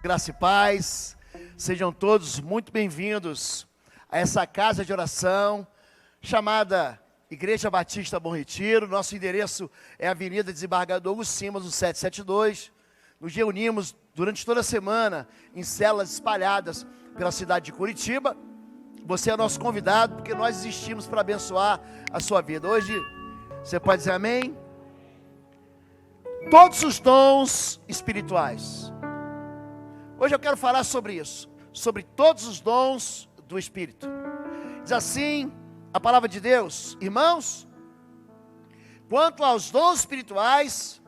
Graça e paz, sejam todos muito bem-vindos a essa casa de oração chamada Igreja Batista Bom Retiro. Nosso endereço é a Avenida Desembargador Hugo Simas, 772. Nos reunimos durante toda a semana em células espalhadas pela cidade de Curitiba. Você é nosso convidado porque nós existimos para abençoar a sua vida. Hoje, você pode dizer amém? Todos os dons espirituais. Hoje eu quero falar sobre isso, sobre todos os dons do Espírito. Diz assim a palavra de Deus: irmãos, quanto aos dons espirituais,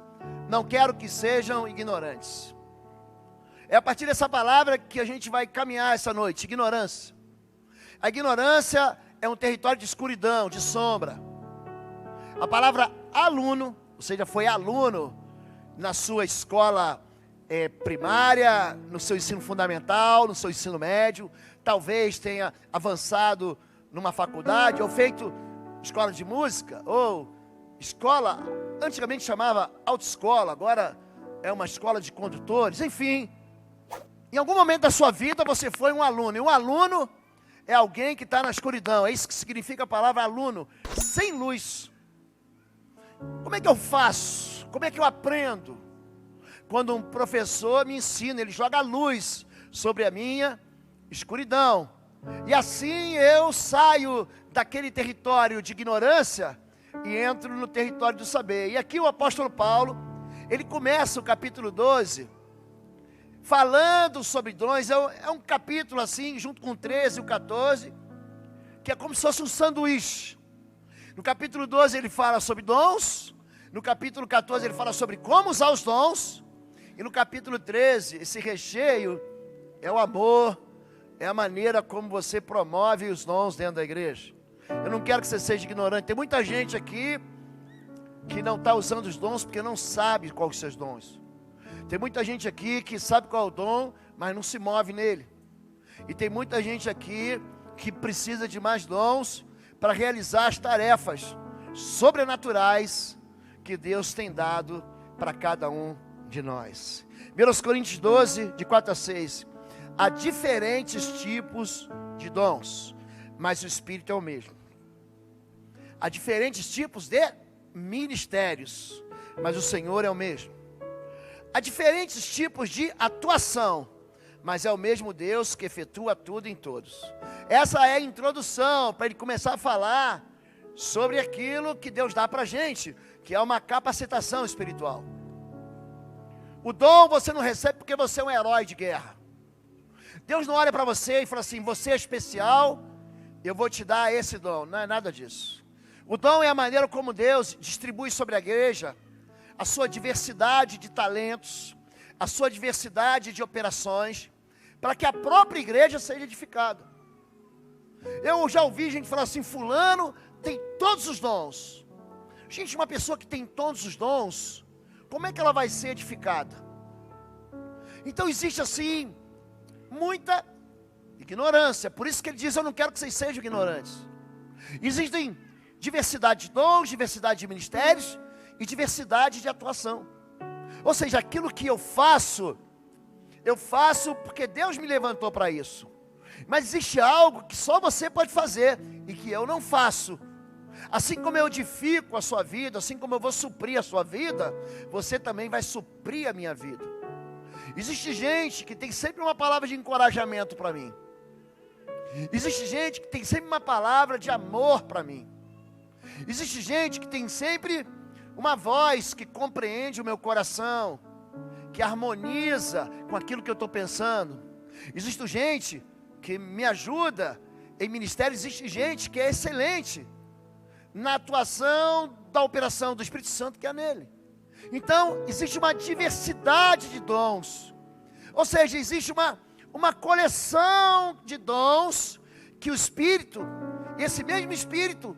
não quero que sejam ignorantes. É a partir dessa palavra que a gente vai caminhar essa noite. Ignorância. A ignorância é um território de escuridão, de sombra. A palavra aluno, você já foi aluno na sua escola primária, no seu ensino fundamental, no seu ensino médio, talvez tenha avançado numa faculdade, ou feito escola de música, ou escola, antigamente chamava autoescola, agora é uma escola de condutores, enfim. Em algum momento da sua vida você foi um aluno, e um aluno é alguém que está na escuridão, é isso que significa a palavra aluno, sem luz. Como é que eu faço? Como é que eu aprendo? Quando um professor me ensina, ele joga luz sobre a minha escuridão. E assim eu saio daquele território de ignorância e entro no território do saber. E aqui o apóstolo Paulo, ele começa o capítulo 12, falando sobre dons. É um capítulo assim, junto com o 13 e o 14, que é como se fosse um sanduíche. No capítulo 12 ele fala sobre dons, no capítulo 14 ele fala sobre como usar os dons, e no capítulo 13, esse recheio é o amor, é a maneira como você promove os dons dentro da igreja. Eu não quero que você seja ignorante. Tem muita gente aqui que não está usando os dons porque não sabe quais são os seus dons. Tem muita gente aqui que sabe qual é o dom, mas não se move nele. E tem muita gente aqui que precisa de mais dons para realizar as tarefas sobrenaturais que Deus tem dado para cada um de nós. 1 Coríntios 12, de 4 a 6. Há diferentes tipos de dons, mas o Espírito é o mesmo. Há diferentes tipos de ministérios, mas o Senhor é o mesmo. Há diferentes tipos de atuação, mas é o mesmo Deus que efetua tudo em todos. Essa é a introdução para ele começar a falar sobre aquilo que Deus dá para a gente, que é uma capacitação espiritual. O dom você não recebe porque você é um herói de guerra. Deus não olha para você e fala assim: você é especial, eu vou te dar esse dom. Não é nada disso. O dom é a maneira como Deus distribui sobre a igreja a sua diversidade de talentos, a sua diversidade de operações, para que a própria igreja seja edificada. Eu já ouvi gente falar assim: fulano tem todos os dons. Gente, uma pessoa que tem todos os dons, como é que ela vai ser edificada? Então existe assim muita ignorância. Por isso que ele diz: eu não quero que vocês sejam ignorantes. Existem diversidade de dons, diversidade de ministérios e diversidade de atuação. Ou seja, aquilo que eu faço porque Deus me levantou para isso. Mas existe algo que só você pode fazer e que eu não faço. Assim como eu edifico a sua vida, assim como eu vou suprir a sua vida, você também vai suprir a minha vida. Existe gente que tem sempre uma palavra de encorajamento para mim. Existe gente que tem sempre uma palavra de amor para mim. Existe gente que tem sempre uma voz que compreende o meu coração, que harmoniza com aquilo que eu estou pensando. Existe gente que me ajuda em ministério. Existe gente que é excelente na atuação da operação do Espírito Santo que há nele. Então, existe uma diversidade de dons. Ou seja, existe uma coleção de dons que o Espírito, esse mesmo Espírito,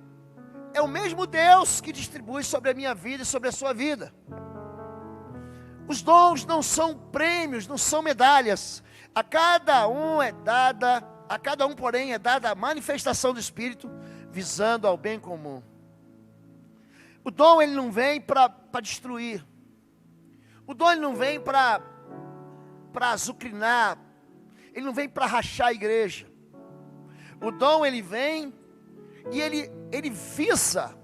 é o mesmo Deus que distribui sobre a minha vida e sobre a sua vida. Os dons não são prêmios, não são medalhas. A cada um, porém, é dada a manifestação do Espírito, visando ao bem comum. O dom, ele não vem para destruir. O dom, ele não vem para para azucrinar, ele não vem para rachar a igreja. O dom, ele vem e ele visa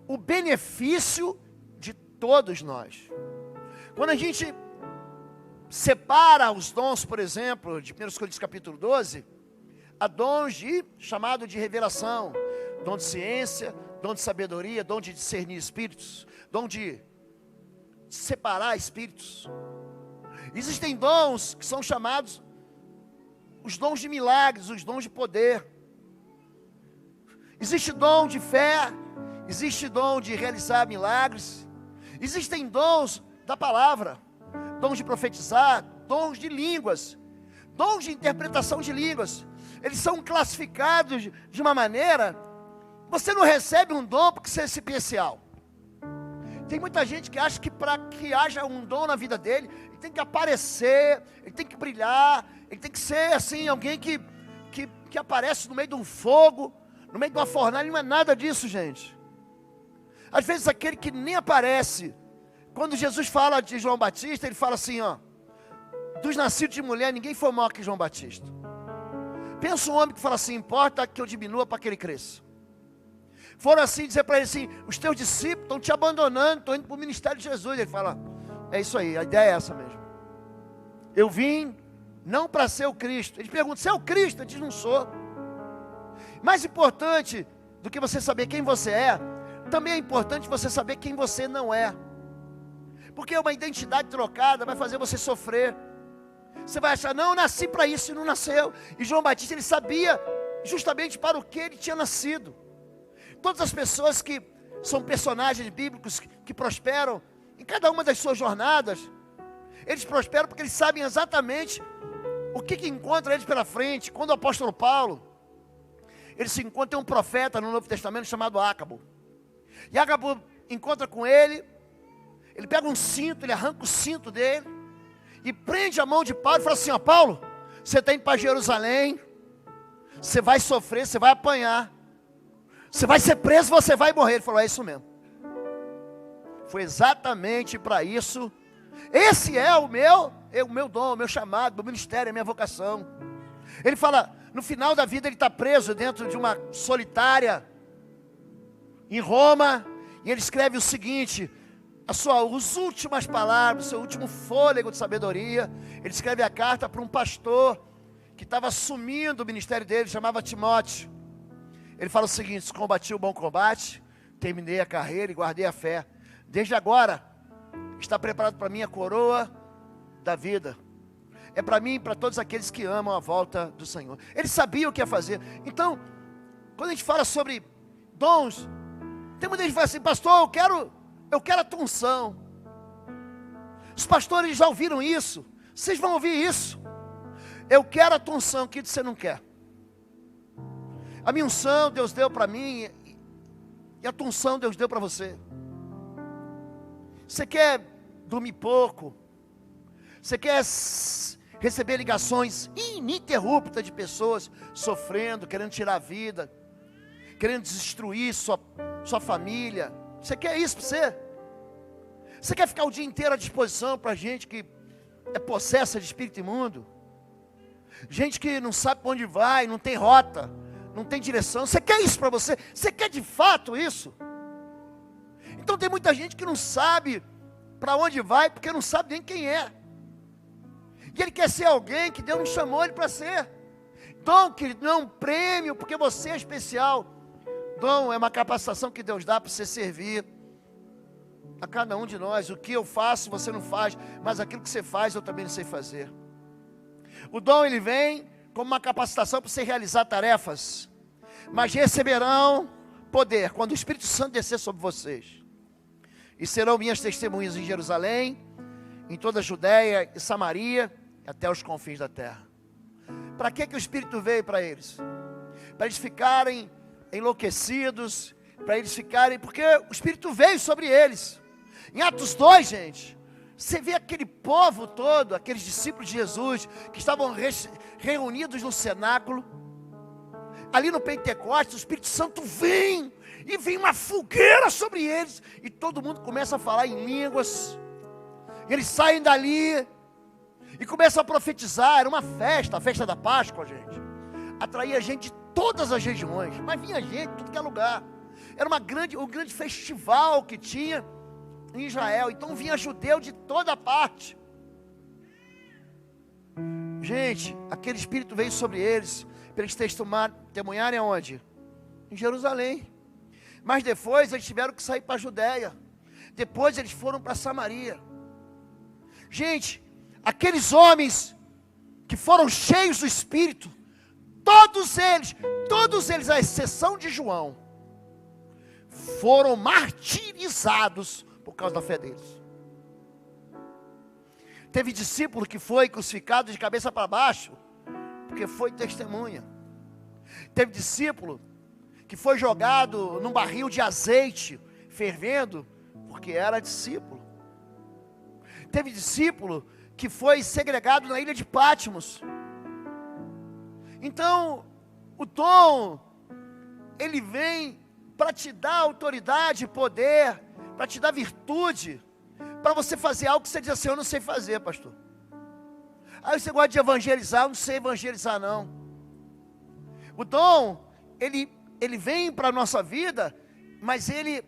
o benefício de todos nós. Quando a gente separa os dons, por exemplo, de 1 Coríntios capítulo 12, há dons chamado de revelação, dom de ciência, dom de sabedoria, dom de discernir espíritos, dom de separar espíritos. Existem dons que são chamados os dons de milagres, os dons de poder. Existe dom de fé, existe dom de realizar milagres, existem dons da palavra, dons de profetizar, dons de línguas, dons de interpretação de línguas. Eles são classificados de uma maneira, você não recebe um dom porque você é especial. Tem muita gente que acha que para que haja um dom na vida dele, ele tem que aparecer, ele tem que brilhar, ele tem que ser assim, alguém que aparece no meio de um fogo, no meio de uma fornalha. Não é nada disso, gente. Às vezes aquele que nem aparece, quando Jesus fala de João Batista, ele fala assim, ó: dos nascidos de mulher, ninguém foi maior que João Batista. Pensa um homem que fala assim: importa que eu diminua para que ele cresça. Foram assim dizer para ele assim: os teus discípulos estão te abandonando, estão indo para o ministério de Jesus. Ele fala: é isso aí, a ideia é essa mesmo. Eu vim não para ser o Cristo. Ele pergunta: você é o Cristo? Ele diz: não sou. Mais importante do que você saber quem você é, também é importante você saber quem você não é. Porque uma identidade trocada vai fazer você sofrer. Você vai achar: não, eu nasci para isso, e não nasceu. E João Batista, ele sabia justamente para o que ele tinha nascido. Todas as pessoas que são personagens bíblicos que prosperam em cada uma das suas jornadas, eles prosperam porque eles sabem exatamente o que encontra eles pela frente. Quando o apóstolo Paulo, ele se encontra, tem um profeta no Novo Testamento chamado Ágabo. E Ágabo encontra com ele, ele pega um cinto, ele arranca o cinto dele e prende a mão de Paulo e fala assim: ó, Paulo, você está indo para Jerusalém, você vai sofrer, você vai apanhar, você vai ser preso, você vai morrer. Ele falou: é isso mesmo. Foi exatamente para isso. Esse é o meu dom, o meu chamado, o meu ministério, a minha vocação. Ele fala, no final da vida ele está preso dentro de uma solitária em Roma, e ele escreve o seguinte, as últimas palavras, o seu último fôlego de sabedoria. Ele escreve a carta para um pastor que estava assumindo o ministério dele, chamava Timóteo. Ele fala o seguinte: combati o bom combate, terminei a carreira e guardei a fé. Desde agora, está preparado para mim a coroa da vida. É para mim e para todos aqueles que amam a volta do Senhor. Ele sabia o que ia fazer. Então, quando a gente fala sobre dons, tem muita gente que fala assim: pastor, eu quero a tua unção. Os pastores já ouviram isso, vocês vão ouvir isso. Eu quero a tua unção, que você não quer. A minha unção Deus deu para mim, e a tua unção Deus deu para você. Você quer dormir pouco? Você quer receber ligações ininterruptas de pessoas sofrendo, querendo tirar a vida, querendo destruir sua família? Você quer isso para você? Você quer ficar o dia inteiro à disposição para gente que é possessa de espírito imundo? Gente que não sabe para onde vai, não tem rota, não tem direção. Você quer isso para você? Você quer de fato isso? Então tem muita gente que não sabe para onde vai, porque não sabe nem quem é. E ele quer ser alguém que Deus não chamou ele para ser. Dom, querido, não é um prêmio porque você é especial. Dom é uma capacitação que Deus dá para você servir a cada um de nós. O que eu faço você não faz, mas aquilo que você faz eu também não sei fazer. O dom, ele vem como uma capacitação para você realizar tarefas, mas receberão poder quando o Espírito Santo descer sobre vocês, e serão minhas testemunhas em Jerusalém, em toda a Judéia e Samaria, até os confins da terra. Para que o Espírito veio para eles? Para eles ficarem enlouquecidos, para eles ficarem, porque o Espírito veio sobre eles. Em Atos 2, gente, você vê aquele povo todo, aqueles discípulos de Jesus, que estavam reunidos no cenáculo, ali no Pentecostes, o Espírito Santo vem, e vem uma fogueira sobre eles, e todo mundo começa a falar em línguas. Eles saem dali, E começa a profetizar. Era uma festa, a festa da Páscoa, gente. Atraía gente de todas as regiões, mas vinha gente de tudo que é lugar. Era um grande festival que tinha em Israel. Então vinha judeu de toda parte. Gente, aquele Espírito veio sobre eles, para eles testemunharem aonde? Em Jerusalém. Mas depois eles tiveram que sair para a Judéia. Depois eles foram para Samaria. Gente, aqueles homens que foram cheios do Espírito, todos eles, à exceção de João, foram martirizados por causa da fé deles. Teve discípulo que foi crucificado de cabeça para baixo, porque foi testemunha. Teve discípulo que foi jogado num barril de azeite, fervendo, porque era discípulo. Teve discípulo que foi segregado na ilha de Patmos. Então, o dom, ele vem para te dar autoridade, poder, para te dar virtude, para você fazer algo que você diz assim: eu não sei fazer, pastor. Aí você gosta de evangelizar, eu não sei evangelizar não. O dom, ele vem para a nossa vida, mas ele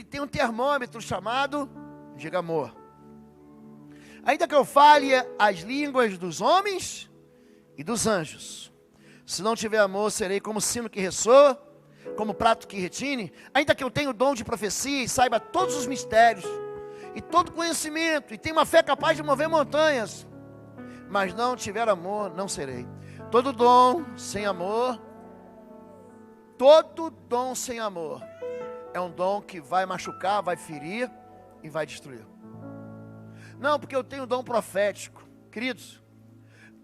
tem um termômetro chamado, diga amor. Ainda que eu fale as línguas dos homens e dos anjos, se não tiver amor, serei como sino que ressoa, como prato que retine. Ainda que eu tenha o dom de profecia e saiba todos os mistérios, e todo conhecimento, e tenha uma fé capaz de mover montanhas, mas não tiver amor, não serei. Todo dom sem amor é um dom que vai machucar, vai ferir e vai destruir. Não, porque eu tenho dom profético. Queridos,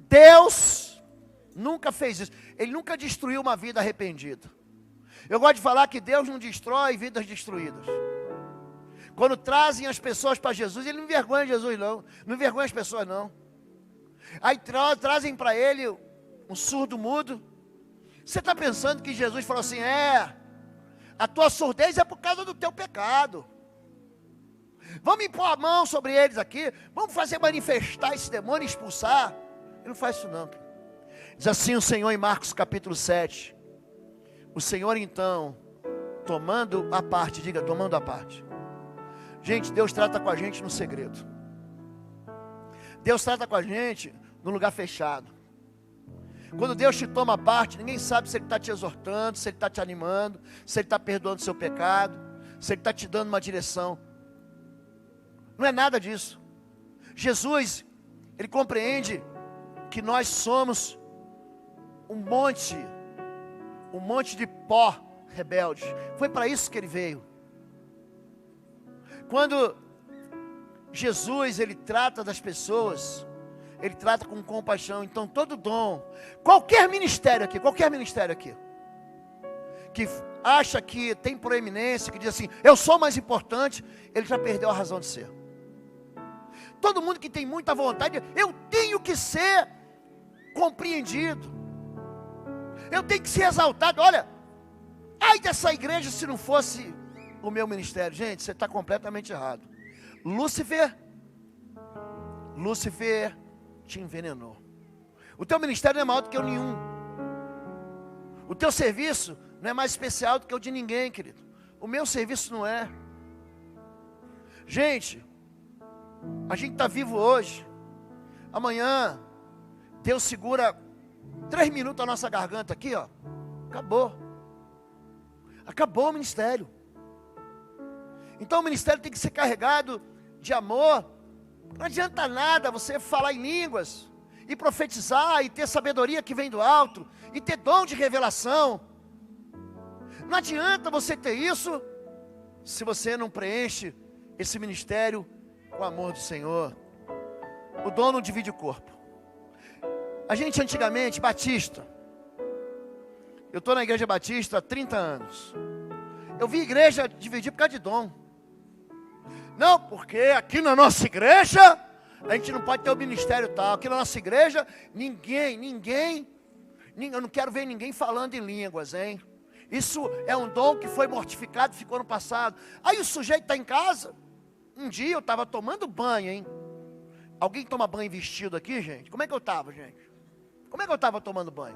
Deus nunca fez isso. Ele nunca destruiu uma vida arrependida. Eu gosto de falar que Deus não destrói vidas destruídas. Quando trazem as pessoas para Jesus, Ele não envergonha Jesus não. Não envergonha as pessoas não. Aí trazem para Ele um surdo mudo. Você está pensando que Jesus falou assim: a tua surdez é por causa do teu pecado. Vamos impor a mão sobre eles aqui. Vamos fazer manifestar esse demônio e expulsar. Ele não faz isso não. Diz assim o Senhor em Marcos capítulo 7. O Senhor então, tomando a parte, diga, tomando a parte. Gente, Deus trata com a gente no segredo. Deus trata com a gente no lugar fechado. Quando Deus te toma a parte, ninguém sabe se Ele está te exortando, se Ele está te animando, se Ele está perdoando o seu pecado, se Ele está te dando uma direção. Não é nada disso. Jesus, Ele compreende que nós somos um monte de pó rebelde. Foi para isso que Ele veio. Quando Jesus, Ele trata das pessoas, Ele trata com compaixão. Então todo dom, qualquer ministério aqui, que acha que tem proeminência, que diz assim: eu sou mais importante, ele já perdeu a razão de ser. Todo mundo que tem muita vontade, eu tenho que ser compreendido, eu tenho que ser exaltado. Olha, ai dessa igreja se não fosse o meu ministério. Gente, você está completamente errado. Lúcifer te envenenou. O teu ministério não é maior do que o nenhum. O teu serviço não é mais especial do que o de ninguém, querido. O meu serviço não é. Gente, a gente está vivo hoje. Amanhã Deus segura 3 minutos a nossa garganta aqui, ó. Acabou o ministério. Então o ministério tem que ser carregado de amor. Não adianta nada você falar em línguas e profetizar e ter sabedoria que vem do alto e ter dom de revelação. Não adianta você ter isso se você não preenche esse ministério com o amor do Senhor. O dom não divide o corpo. A gente antigamente, batista, eu estou na igreja batista há 30 anos. Eu vi igreja dividir por causa de dom. Não, porque aqui na nossa igreja a gente não pode ter o ministério tal. Aqui na nossa igreja ninguém, eu não quero ver ninguém falando em línguas, hein? Isso é um dom que foi mortificado, ficou no passado. Aí o sujeito está em casa. Um dia eu estava tomando banho, hein? Alguém toma banho vestido aqui, gente? Como é que eu estava, gente? Como é que eu estava tomando banho?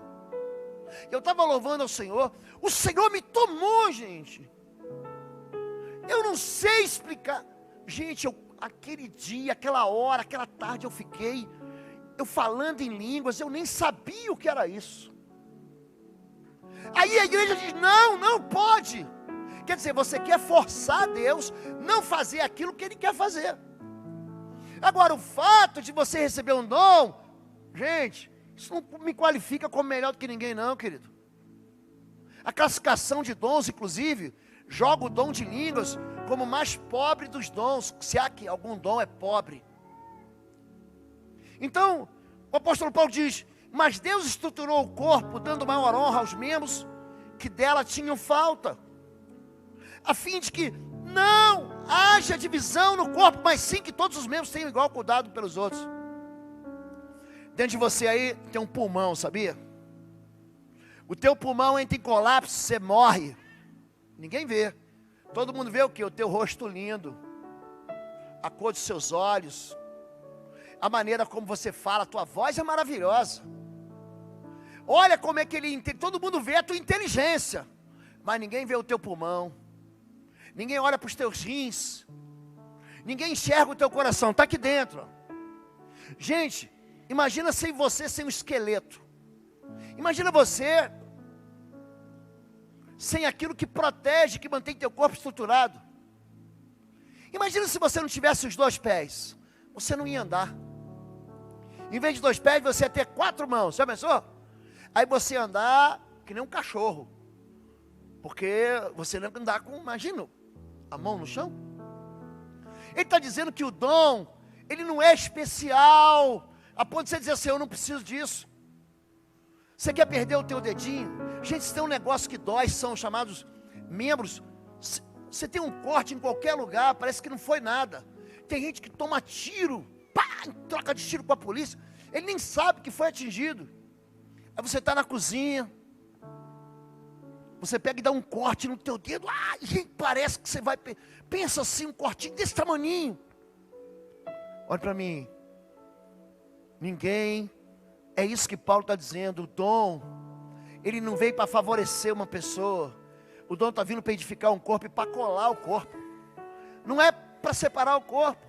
Eu estava louvando ao Senhor. O Senhor me tomou, gente. Eu não sei explicar. Gente, aquele dia, aquela hora, aquela tarde eu fiquei, eu falando em línguas, eu nem sabia o que era isso. Aí a igreja diz, não pode. Quer dizer, você quer forçar Deus não fazer aquilo que Ele quer fazer. Agora, o fato de você receber um dom, gente, isso não me qualifica como melhor do que ninguém não, querido. A classificação de dons, inclusive, joga o dom de línguas como o mais pobre dos dons, se há que algum dom é pobre. Então, o apóstolo Paulo diz, mas Deus estruturou o corpo, dando maior honra aos membros que dela tinham falta, a fim de que não haja divisão no corpo, mas sim que todos os membros tenham igual cuidado pelos outros. Dentro de você aí tem um pulmão, sabia? O teu pulmão entra em colapso, você morre. Ninguém vê. Todo mundo vê o quê? O teu rosto lindo, a cor dos seus olhos, a maneira como você fala, a tua voz é maravilhosa. Olha como é que ele entende. Todo mundo vê a tua inteligência, mas ninguém vê o teu pulmão. Ninguém olha para os teus rins. Ninguém enxerga o teu coração. Está aqui dentro. Gente, imagina sem você, sem um esqueleto. Imagina você sem aquilo que protege, que mantém teu corpo estruturado. Imagina se você não tivesse os 2 pés. Você não ia andar. Em vez de 2 pés, você ia ter 4 mãos. Já pensou? Aí você ia andar que nem um cachorro. Porque você não ia andar com, imagina, a mão no chão. Ele está dizendo que o dom, ele não é especial, a ponto de você dizer assim, eu não preciso disso. Você quer perder o teu dedinho? Gente, se tem um negócio que dói, são chamados membros. Você tem um corte em qualquer lugar, parece que não foi nada. Tem gente que toma tiro, pá, troca de tiro com a polícia, ele nem sabe que foi atingido. Aí você está na cozinha, você pega e dá um corte no teu dedo, gente, parece que você vai, pensa assim, um cortinho desse tamaninho. Olha para mim, ninguém, é isso que Paulo está dizendo, o dom, ele não veio para favorecer uma pessoa, o dom está vindo para edificar um corpo e para colar o corpo, não é para separar o corpo.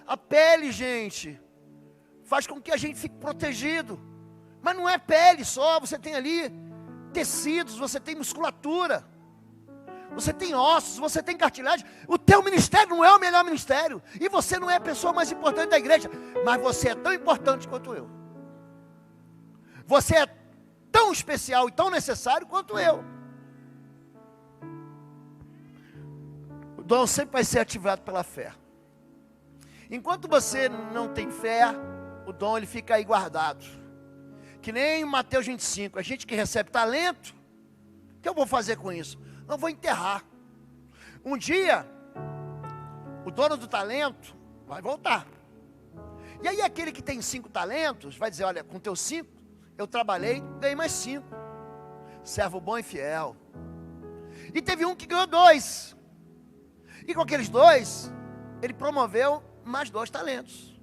A pele, gente, faz com que a gente fique protegido, mas não é pele só, você tem ali tecidos, você tem musculatura, você tem ossos, você tem cartilagem. O teu ministério não é o melhor ministério, e você não é a pessoa mais importante da igreja, mas você é tão importante quanto eu. Você é tão especial e tão necessário quanto eu. O dom sempre vai ser ativado pela fé. Enquanto você não tem fé, o dom ele fica aí guardado. Que nem Mateus 25, a gente que recebe talento, o que eu vou fazer com isso? Não vou enterrar. Um dia, o dono do talento vai voltar. E aí aquele que tem 5 talentos, vai dizer, olha, com teus 5, eu trabalhei, ganhei mais 5. Servo bom e fiel. E teve um que ganhou 2. E com aqueles 2, ele promoveu mais 2 talentos.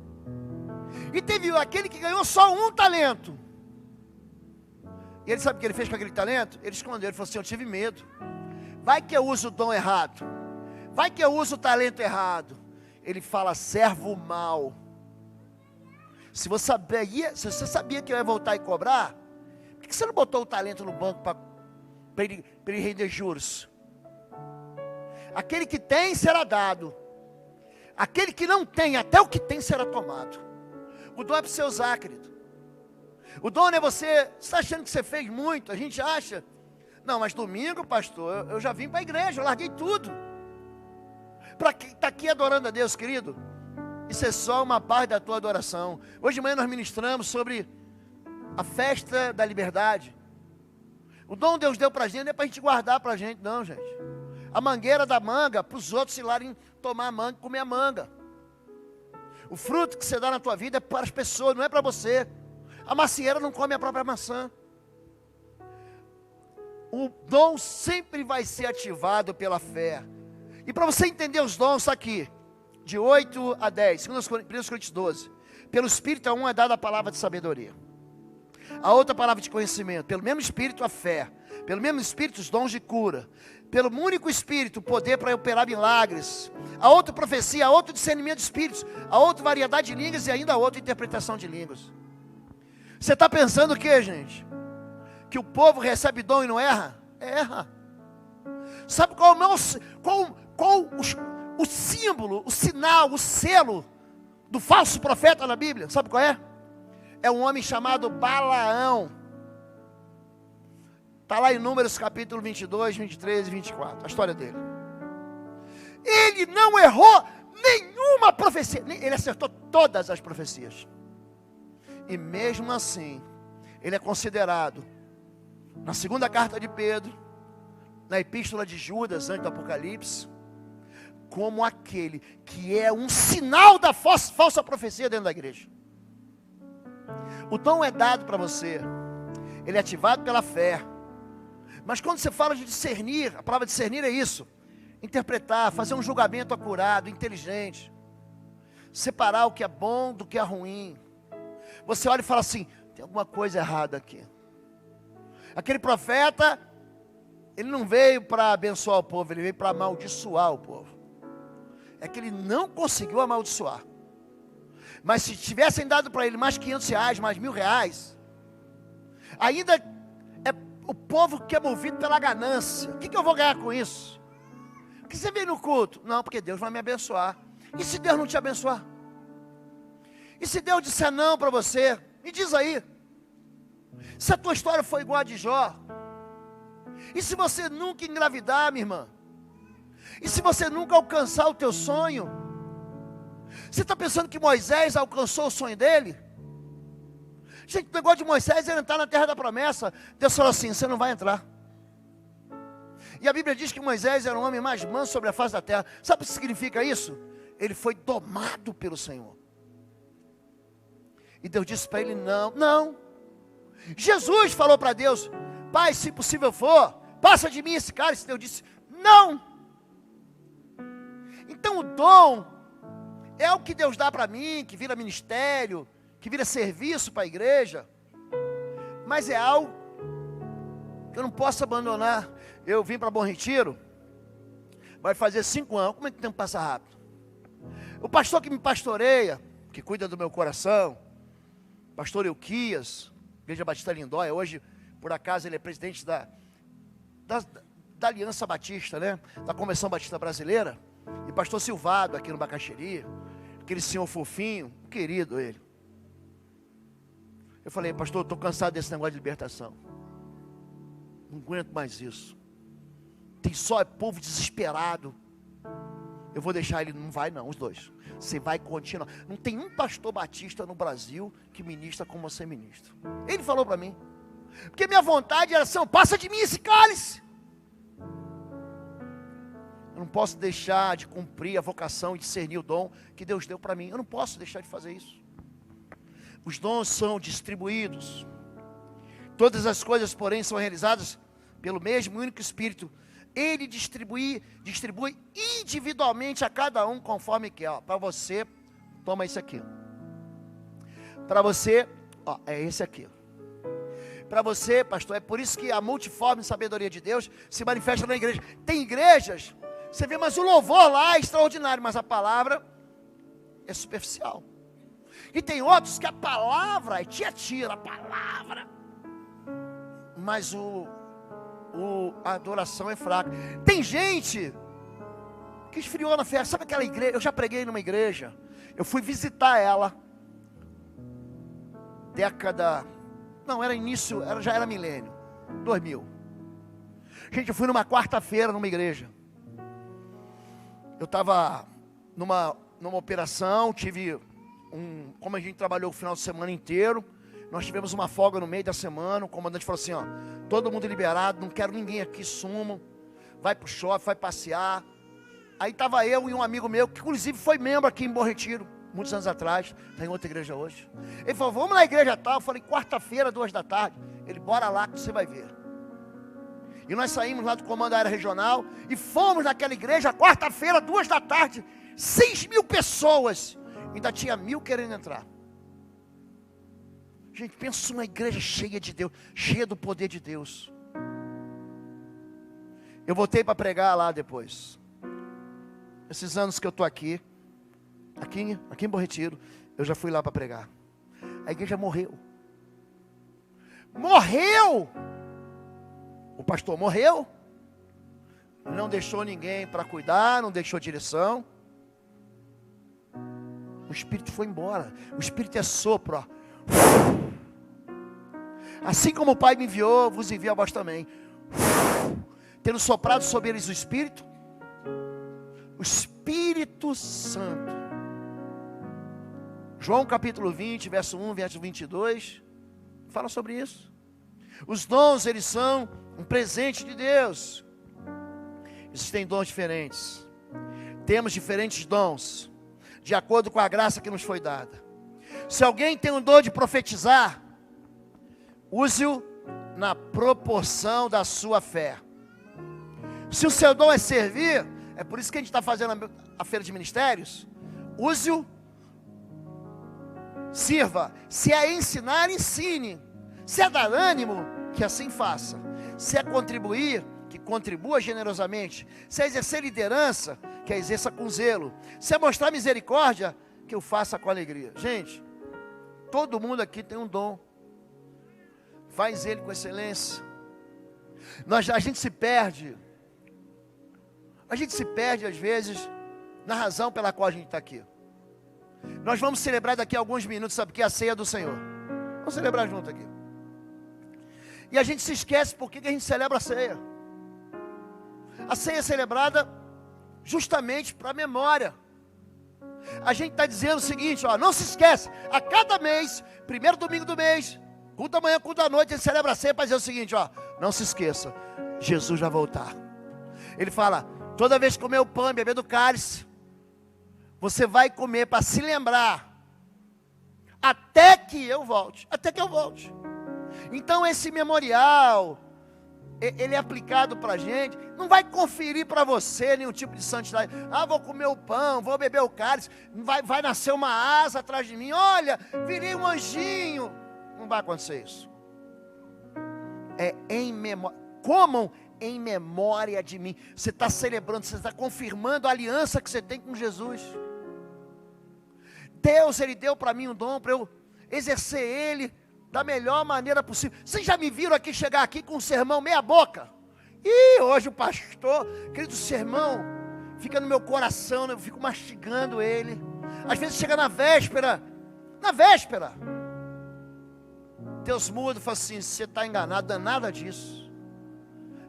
E teve aquele que ganhou só 1 talento. E ele sabe o que ele fez com aquele talento? Ele escondeu, ele falou assim, eu tive medo. Vai que eu uso o dom errado. Vai que eu uso o talento errado. Ele fala, servo mau. Se você sabia que eu ia voltar e cobrar, por que você não botou o talento no banco para ele render juros? Aquele que tem será dado. Aquele que não tem, até o que tem será tomado. O dom é para você usar, querido. O dom é você está achando que você fez muito, a gente acha. Não, mas domingo, pastor, eu já vim para a igreja, eu larguei tudo. Para quem está aqui adorando a Deus, querido, isso é só uma parte da tua adoração. Hoje de manhã nós ministramos sobre a festa da liberdade. O dom Deus deu para a gente, não é para a gente guardar para a gente, não, gente. A mangueira da manga, para os outros ir lá tomar a manga e comer a manga. O fruto que você dá na tua vida é para as pessoas, não é para você. A macieira não come a própria maçã. O dom sempre vai ser ativado pela fé. E para você entender os dons, está aqui, de 8 a 10, 1 Coríntios 12. Pelo Espírito a um é dada a palavra de sabedoria, a outra a palavra de conhecimento, pelo mesmo Espírito a fé, pelo mesmo Espírito os dons de cura, pelo único Espírito o poder para operar milagres, a outra profecia, a outro discernimento de espíritos, a outra variedade de línguas e ainda a outra interpretação de línguas. Você está pensando o que, gente? Que o povo recebe dom e não erra? Erra. Sabe qual o símbolo, o sinal, o selo do falso profeta na Bíblia? Sabe qual é? É um homem chamado Balaão. Está lá em Números capítulo 22, 23 e 24, a história dele. Ele não errou nenhuma profecia, ele acertou todas as profecias. E mesmo assim, ele é considerado, na segunda carta de Pedro, na epístola de Judas, antes do Apocalipse, como aquele que é um sinal da falsa profecia dentro da igreja. O dom é dado para você, ele é ativado pela fé. Mas quando você fala de discernir, a palavra discernir é isso: interpretar, fazer um julgamento acurado, inteligente, separar o que é bom do que é ruim. Você olha e fala assim: tem alguma coisa errada aqui. Aquele profeta, ele não veio para abençoar o povo, ele veio para amaldiçoar o povo. É que ele não conseguiu amaldiçoar. Mas se tivessem dado para ele mais R$500, mais R$1.000, ainda é o povo que é movido pela ganância. O que eu vou ganhar com isso? Porque você vem no culto? Não, porque Deus vai me abençoar. E se Deus não te abençoar? E se Deus disser não para você? Me diz aí. Se a tua história foi igual a de Jó? E se você nunca engravidar, minha irmã? E se você nunca alcançar o teu sonho? Você está pensando que Moisés alcançou o sonho dele? Gente, o negócio de Moisés era entrar na terra da promessa. Deus falou assim: você não vai entrar. E a Bíblia diz que Moisés era o homem mais manso sobre a face da terra. Sabe o que significa isso? Ele foi domado pelo Senhor. E Deus disse para ele: não. Jesus falou para Deus: Pai, se possível for, passa de mim esse cálice. Deus disse: não. Então o dom é o que Deus dá para mim, que vira ministério, que vira serviço para a igreja. Mas é algo que eu não posso abandonar. Eu vim para Bom Retiro, vai fazer 5 anos. Como é que o tempo passa rápido? O pastor que me pastoreia, que cuida do meu coração, pastor Euquias, Igreja Batista Lindóia, hoje, por acaso, ele é presidente da Aliança Batista, né? Da Convenção Batista Brasileira. E pastor Silvado, aqui no Bacaxeri, aquele senhor fofinho, querido ele. Eu falei: pastor, estou cansado desse negócio de libertação. Não aguento mais isso. Tem só povo desesperado. Eu vou deixar ele. Não vai não, os dois. Você vai continuar. Não tem um pastor batista no Brasil que ministra como você ministra. Ele falou para mim. Porque minha vontade era assim: passa de mim esse cálice. Eu não posso deixar de cumprir a vocação e discernir o dom que Deus deu para mim. Eu não posso deixar de fazer isso. Os dons são distribuídos. Todas as coisas, porém, são realizadas pelo mesmo único Espírito. Ele distribui individualmente a cada um conforme quer. Para você, toma isso aqui. Para você, é esse aqui. Para você, pastor, é por isso que a multiforme sabedoria de Deus se manifesta na igreja. Tem igrejas, você vê, mas o louvor lá é extraordinário, mas a palavra é superficial. E tem outros que a palavra te atira, a palavra, mas a adoração é fraca. Tem gente que esfriou na fé. Sabe aquela igreja? Eu já preguei numa igreja. Eu fui visitar ela. Já era milênio. 2000. Gente, eu fui numa quarta-feira numa igreja. Eu estava numa operação, como a gente trabalhou o final de semana inteiro, nós tivemos uma folga no meio da semana. O comandante falou assim: todo mundo liberado, não quero ninguém aqui, sumam, vai pro shopping, vai passear. Aí estava eu e um amigo meu, que inclusive foi membro aqui em Bom Retiro, muitos anos atrás, está em outra igreja hoje. Ele falou: vamos na igreja tal. Eu falei: quarta-feira, 2 da tarde. Ele: bora lá que você vai ver. E nós saímos lá do comando aéreo regional e fomos naquela igreja, quarta-feira, 2 da tarde, 6.000 pessoas, ainda tinha 1.000 querendo entrar. Gente, pensa numa igreja cheia de Deus, cheia do poder de Deus. Eu voltei para pregar lá depois. Esses anos que eu estou aqui em Bom Retiro, eu já fui lá para pregar. A igreja morreu. Morreu! O pastor morreu. Não deixou ninguém para cuidar, não deixou direção. O Espírito foi embora. O Espírito é sopro, ó. Assim como o Pai me enviou, vos envia a vós também. Tendo soprado sobre eles o Espírito Santo. João capítulo 20, verso 1, verso 22, fala sobre isso. Os dons, eles são um presente de Deus. Existem dons diferentes. Temos diferentes dons, de acordo com a graça que nos foi dada. Se alguém tem um dom de profetizar, use-o na proporção da sua fé. Se o seu dom é servir, é por isso que a gente está fazendo a feira de ministérios, use-o, sirva. Se é ensinar, ensine. Se é dar ânimo, que assim faça. Se é contribuir, que contribua generosamente. Se é exercer liderança, que a exerça com zelo. Se é mostrar misericórdia, que o faça com alegria. Gente, todo mundo aqui tem um dom. Faz ele com excelência. A gente se perde. A gente se perde às vezes na razão pela qual a gente está aqui. Nós vamos celebrar daqui a alguns minutos, sabe o que é a ceia do Senhor? Vamos celebrar junto aqui. E a gente se esquece por que a gente celebra a ceia. A ceia é celebrada justamente para a memória. A gente está dizendo o seguinte, ó, não se esquece, a cada mês, primeiro domingo do mês, culto da manhã, culto da noite, ele celebra a ceia para dizer o seguinte, ó, não se esqueça, Jesus vai voltar. Ele fala, toda vez que comer o pão e beber do cálice, você vai comer para se lembrar, até que eu volte, Então esse memorial, ele é aplicado para a gente, não vai conferir para você nenhum tipo de santidade. Ah, vou comer o pão, vou beber o cálice, vai nascer uma asa atrás de mim, olha, virei um anjinho. Não vai acontecer isso. É em memória, comam em memória de mim. Você está celebrando, você está confirmando a aliança que você tem com Jesus. Deus, Ele deu para mim um dom, para eu exercer Ele da melhor maneira possível. Vocês já me viram aqui, chegar aqui com um sermão meia boca? E hoje o pastor, querido, sermão fica no meu coração, eu fico mastigando ele. Às vezes chega na véspera, Deus muda e fala assim, você está enganado, não é nada disso.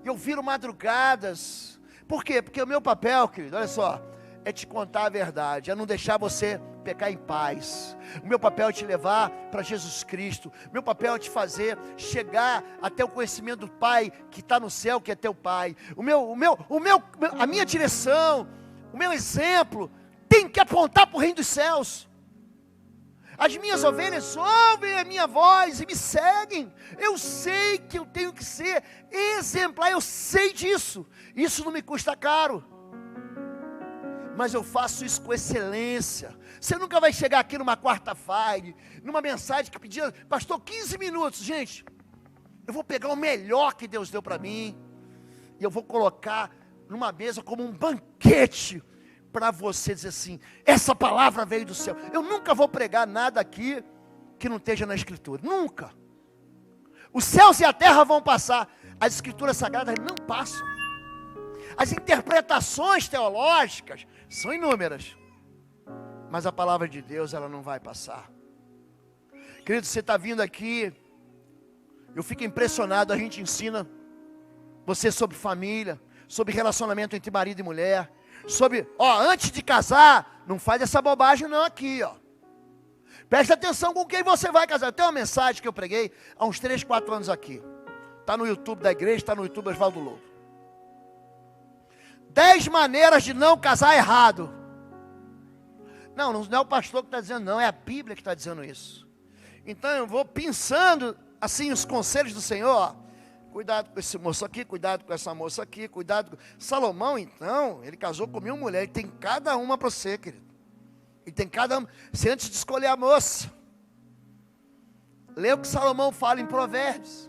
E eu viro madrugadas. Por quê? Porque o meu papel, querido, olha só, é te contar a verdade, é não deixar você pecar em paz. O meu papel é te levar para Jesus Cristo. O meu papel é te fazer chegar até o conhecimento do Pai que está no céu, que é teu Pai. A minha direção, o meu exemplo tem que apontar para o reino dos céus. As minhas ovelhas ouvem a minha voz e me seguem. Eu sei que eu tenho que ser exemplar, eu sei disso. Isso não me custa caro. Mas eu faço isso com excelência. Você nunca vai chegar aqui numa quarta-feira, numa mensagem que pedia, pastor, 15 minutos. Gente, eu vou pegar o melhor que Deus deu para mim, e eu vou colocar numa mesa como um banquete, para você dizer assim, essa palavra veio do céu. Eu nunca vou pregar nada aqui, que não esteja na Escritura, nunca. Os céus e a terra vão passar, as Escrituras Sagradas não passam. As interpretações teológicas são inúmeras, mas a palavra de Deus, ela não vai passar. Querido, você está vindo aqui, eu fico impressionado, a gente ensina você sobre família, sobre relacionamento entre marido e mulher, sobre, antes de casar, não faz essa bobagem não aqui, presta atenção com quem você vai casar. Tem uma mensagem que eu preguei há uns 3, 4 anos aqui, está no YouTube da igreja, está no YouTube Oswaldo Lobo. 10 maneiras de não casar errado. Não é o pastor que está dizendo, não, é a Bíblia que está dizendo isso. Então eu vou pensando assim os conselhos do Senhor. Cuidado com esse moço aqui, cuidado com essa moça aqui, cuidado com... Salomão, então, ele casou com 1000 mulheres, ele tem cada uma para você, querido. Ele tem cada uma. Você antes de escolher a moça, Lê o que Salomão fala em Provérbios.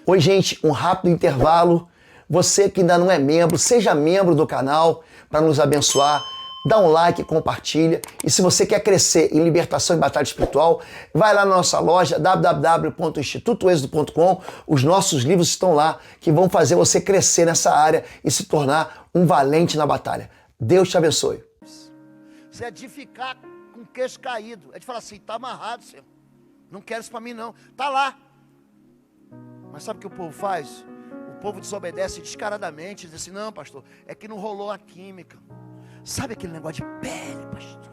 Oi, gente, um rápido intervalo. Você que ainda não é membro, seja membro do canal para nos abençoar. Dá um like, compartilha. E se você quer crescer em libertação e batalha espiritual, vai lá na nossa loja www.institutoexodo.com. Os nossos livros estão lá que vão fazer você crescer nessa área e se tornar um valente na batalha. Deus te abençoe. Você é de ficar com o queixo caído. É de falar assim, está amarrado, Senhor. Não quero isso para mim não. Está lá. Mas sabe o que o povo faz? O povo desobedece descaradamente. Diz assim, não, pastor, é que não rolou a química. Sabe aquele negócio de pele, pastor?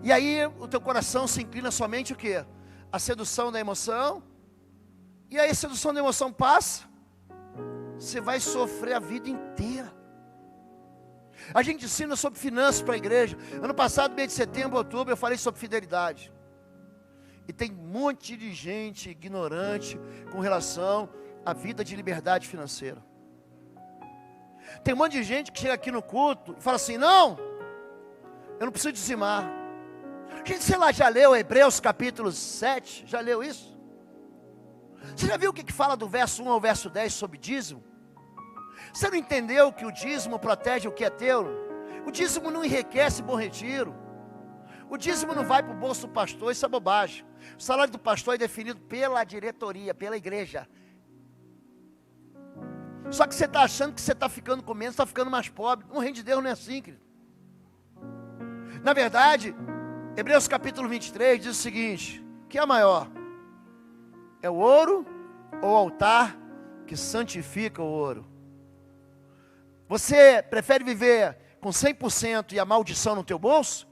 E aí o teu coração se inclina somente o quê? A sedução da emoção. E aí a sedução da emoção passa. Você vai sofrer a vida inteira. A gente ensina sobre finanças para a igreja. Ano passado, mês de setembro, outubro, eu falei sobre fidelidade. E tem um monte de gente ignorante com relação à vida de liberdade financeira. Tem um monte de gente que chega aqui no culto e fala assim, não, eu não preciso dizimar. Gente, sei lá, já leu Hebreus capítulo 7? Já leu isso? Você já viu o que fala do verso 1 ao verso 10 sobre dízimo? Você não entendeu que o dízimo protege o que é teu? O dízimo não enriquece bom retiro. O dízimo não vai para o bolso do pastor, isso é bobagem. O salário do pastor é definido pela diretoria, pela igreja. Só que você está achando que você está ficando com menos, está ficando mais pobre. No reino de Deus não é assim, querido. Na verdade, Hebreus capítulo 23 diz o seguinte, que é maior? É o ouro ou o altar que santifica o ouro? Você prefere viver com 100% e a maldição no teu bolso?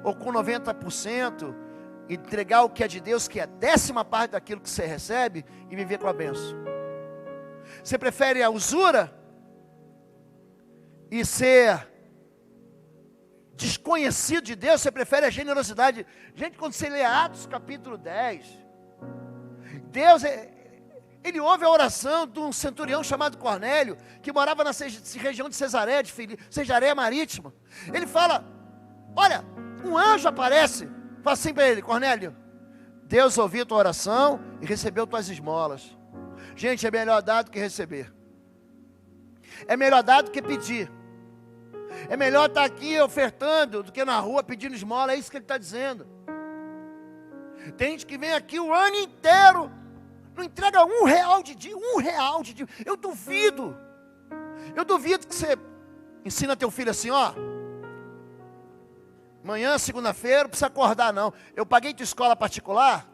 Ou com 90% e entregar o que é de Deus, que é a 10ª parte daquilo que você recebe, e viver com a bênção? Você prefere a usura e ser desconhecido de Deus? Você prefere a generosidade? Gente, quando você lê Atos capítulo 10, Deus, ele ouve a oração de um centurião chamado Cornélio, que morava na região de Cesareia Marítima. Ele fala, olha, um anjo aparece, fala assim para ele, Cornélio, Deus ouviu tua oração e recebeu tuas esmolas. Gente, é melhor dar do que receber. É melhor dar do que pedir. É melhor estar aqui ofertando do que na rua pedindo esmola. É isso que ele está dizendo. Tem gente que vem aqui o ano inteiro, não entrega R$1 de dia, R$1 de dia. Eu duvido que você ensina teu filho assim, ó. Amanhã, segunda-feira, não precisa acordar não. Eu paguei tua escola particular.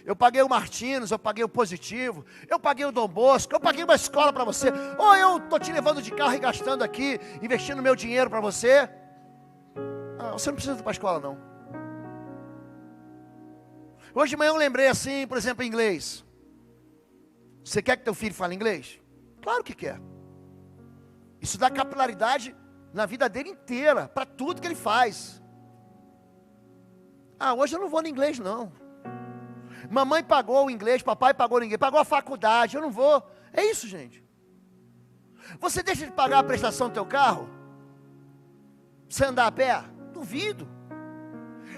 Eu paguei o Martins, eu paguei o Positivo, eu paguei o Dom Bosco, eu paguei uma escola para você. Ou eu estou te levando de carro e gastando aqui, investindo meu dinheiro para você. Ah, você não precisa ir para a escola não. Hoje de manhã eu lembrei assim, por exemplo, em inglês. Você quer que teu filho fale inglês? Claro que quer. Isso dá capilaridade na vida dele inteira, para tudo que ele faz. Ah, hoje eu não vou no inglês não. Mamãe pagou o inglês, papai pagou o inglês, pagou a faculdade, eu não vou. É isso, gente. Você deixa de pagar a prestação do teu carro? Você andar a pé? Duvido.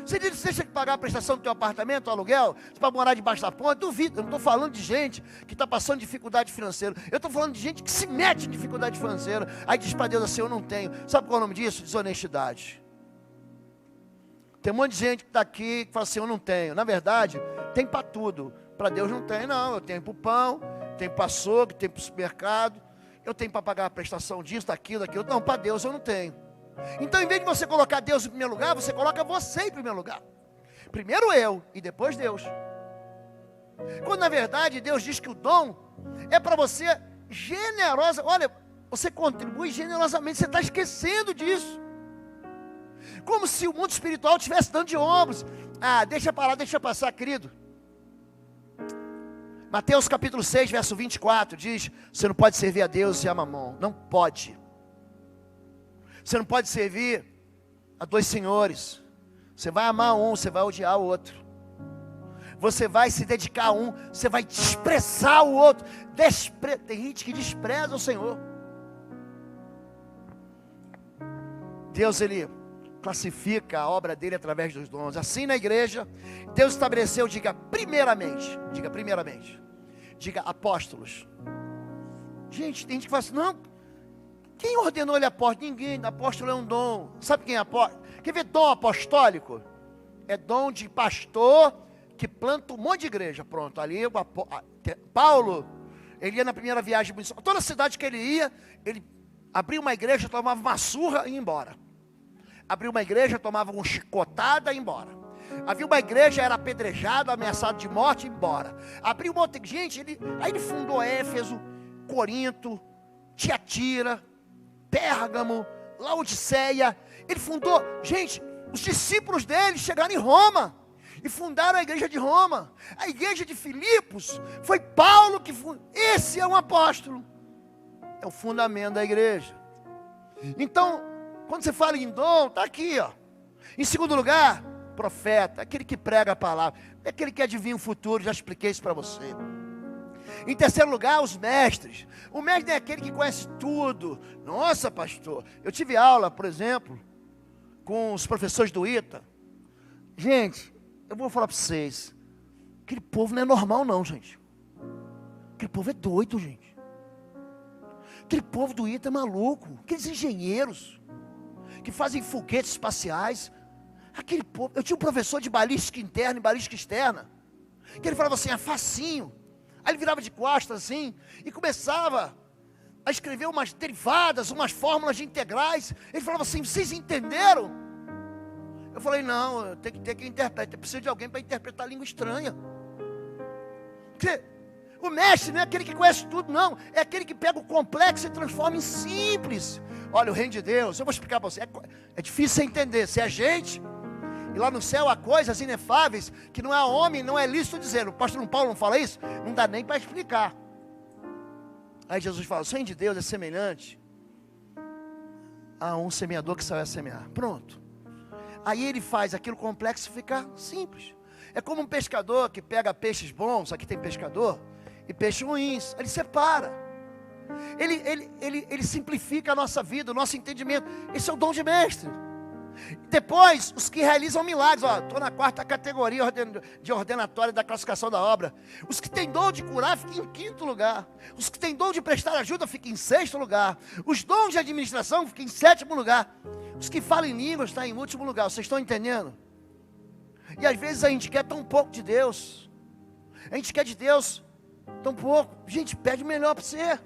Você deixa de pagar a prestação do teu apartamento, o aluguel, para morar debaixo da ponte? Duvido. Eu não estou falando de gente que está passando dificuldade financeira. Eu estou falando de gente que se mete em dificuldade financeira. Aí diz para Deus assim, eu não tenho. Sabe qual é o nome disso? Desonestidade. Tem um monte de gente que está aqui que fala assim, eu não tenho. Na verdade, tem para tudo. Para Deus não tem, não. Eu tenho para o pão, tenho para açougue, tenho para o supermercado. Eu tenho para pagar a prestação disso, daquilo. Não, para Deus eu não tenho. Então, em vez de você colocar Deus em primeiro lugar, você coloca você em primeiro lugar. Primeiro eu e depois Deus. Quando na verdade Deus diz que o dom é para você generosa. Olha, você contribui generosamente, você está esquecendo disso. Como se o mundo espiritual estivesse dando de ombros. Ah, deixa parar, deixa passar, querido. Mateus capítulo 6, verso 24 diz, você não pode servir a Deus e a Mamon. Não pode. Você não pode servir a dois senhores. Você vai amar um, você vai odiar o outro. Você vai se dedicar a um, você vai desprezar o outro. Tem gente que despreza o Senhor. Deus, Ele classifica a obra dele através dos dons. Assim na igreja, Deus estabeleceu, diga primeiramente, diga apóstolos. Gente, tem gente que fala assim, não, quem ordenou ele apóstolo? Ninguém, apóstolo é um dom. Sabe quem é apóstolo? Quer ver dom apostólico? É dom de pastor que planta um monte de igreja. Pronto, ali Paulo, ele ia na primeira viagem, toda cidade que ele ia, ele abria uma igreja, tomava uma surra e ia embora. Abria uma igreja, tomava uma chicotada e ia embora. Havia uma igreja, era apedrejado, ameaçado de morte e ia embora. Abriu um monte de gente, aí ele fundou Éfeso, Corinto, Tiatira, Pérgamo, Laodiceia. Ele fundou, gente, os discípulos dele chegaram em Roma e fundaram a igreja de Roma. A igreja de Filipos foi Paulo que fundou. Esse é um apóstolo, é o fundamento da igreja. Então, quando você fala em dom, está aqui, ó. Em segundo lugar, profeta, aquele que prega a palavra, aquele que adivinha o futuro, já expliquei isso para você. Em terceiro lugar, os mestres. O mestre é aquele que conhece tudo. Nossa, pastor, eu tive aula, por exemplo, com os professores do ITA. Gente, eu vou falar para vocês, aquele povo não é normal não, gente. Aquele povo é doido, gente. Aquele povo do ITA é maluco. Aqueles engenheiros que fazem foguetes espaciais. Aquele povo, eu tinha um professor de balística interna e balística externa, que ele falava assim, é facinho. Aí ele virava de costas assim, e começava a escrever umas derivadas, umas fórmulas de integrais. Ele falava assim, vocês entenderam? Eu falei, não, tem que ter quem interprete, eu preciso de alguém para interpretar a língua estranha. Porque o mestre não é aquele que conhece tudo, não. É aquele que pega o complexo e transforma em simples. Olha, o reino de Deus, eu vou explicar para você, é difícil você entender, se é gente. E lá no céu há coisas inefáveis que não é homem, não é lícito dizer. O apóstolo Paulo não fala isso? Não dá nem para explicar. Aí Jesus fala, o reino de Deus é semelhante a um semeador que saiu a semear. Pronto. Aí ele faz aquilo complexo ficar simples. É como um pescador que pega peixes bons, aqui tem pescador, e peixes ruins. Ele separa. Ele simplifica a nossa vida, o nosso entendimento. Esse é o dom de mestre. Depois, os que realizam milagres, estou na quarta categoria de ordenatória da classificação da obra. Os que têm dom de curar ficam em quinto lugar. Os que têm dom de prestar ajuda ficam em sexto lugar. Os dons de administração ficam em sétimo lugar. Os que falam em línguas estão em último lugar. Vocês estão entendendo? E às vezes a gente quer tão pouco de Deus. A gente quer de Deus tão pouco. Gente, pede o melhor para você.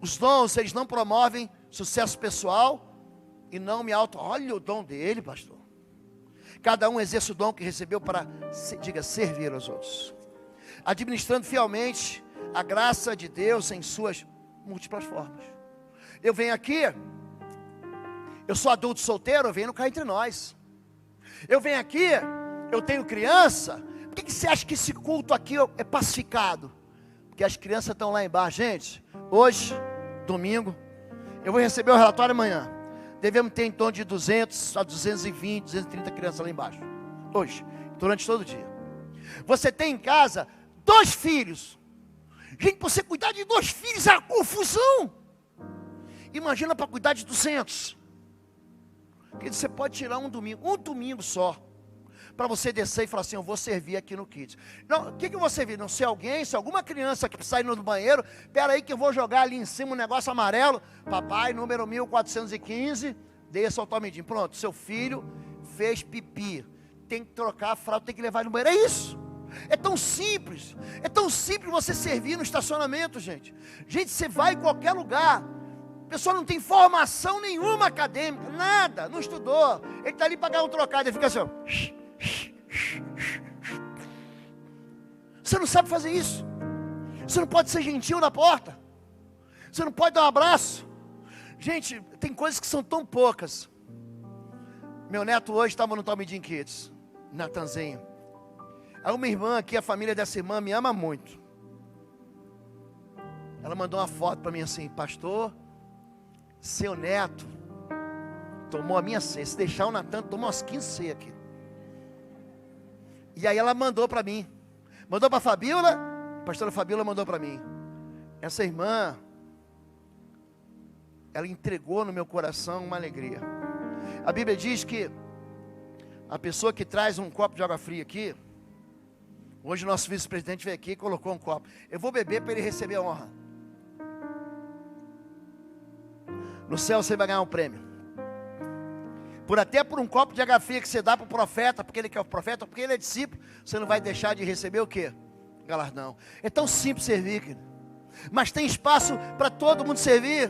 Os dons, eles não promovem sucesso pessoal e não me olha o dom dele, pastor. Cada um exerce o dom que recebeu para, servir aos outros, administrando fielmente a graça de Deus em suas múltiplas formas. Eu venho aqui, eu sou adulto solteiro, eu venho no Cá Entre Nós. Eu venho aqui, eu tenho criança. Por que você acha que esse culto aqui é pacificado? Porque as crianças estão lá embaixo. Gente, hoje, domingo, eu vou receber o relatório amanhã. Devemos ter em torno de 200 a 220, 230 crianças lá embaixo. Hoje, durante todo o dia. Você tem em casa 2 filhos. Gente, para você cuidar de 2 filhos é uma confusão. Imagina para cuidar de 200. Porque você pode tirar um domingo só, para você descer e falar assim, eu vou servir aqui no Kids. Não, o que eu vou servir? Não, se alguma criança que precisar ir no banheiro, espera aí que eu vou jogar ali em cima um negócio amarelo. Papai, número 1415, desça ao Tomidinho. Pronto, seu filho fez pipi. Tem que trocar a fralda, tem que levar ele no banheiro. É isso. É tão simples. É tão simples você servir no estacionamento, gente. Gente, você vai em qualquer lugar. A pessoa não tem formação nenhuma acadêmica, nada, não estudou. Ele está ali para ganhar um trocado, ele fica assim, ó. Você não sabe fazer isso. Você não pode ser gentil na porta. Você não pode dar um abraço. Gente, tem coisas que são tão poucas. Meu neto hoje estava no Tomidinho Kids, Natanzinho. Aí uma irmã aqui, a família dessa irmã me ama muito. Ela mandou uma foto para mim assim, pastor, seu neto tomou a minha ceia. Se deixar o Natan, tomou umas 15 ceias aqui. E aí ela mandou para mim. Mandou para a Fabíola, a pastora Fabíola mandou para mim. Essa irmã ela entregou no meu coração uma alegria. A Bíblia diz que a pessoa que traz um copo de água fria aqui, hoje o nosso vice-presidente veio aqui e colocou um copo. Eu vou beber para ele receber a honra. No céu você vai ganhar um prêmio. Até por um copo de água fria que você dá para o profeta, porque ele quer o profeta, porque ele é discípulo, você não vai deixar de receber o quê? Galardão. É tão simples servir, querido. Mas tem espaço para todo mundo servir.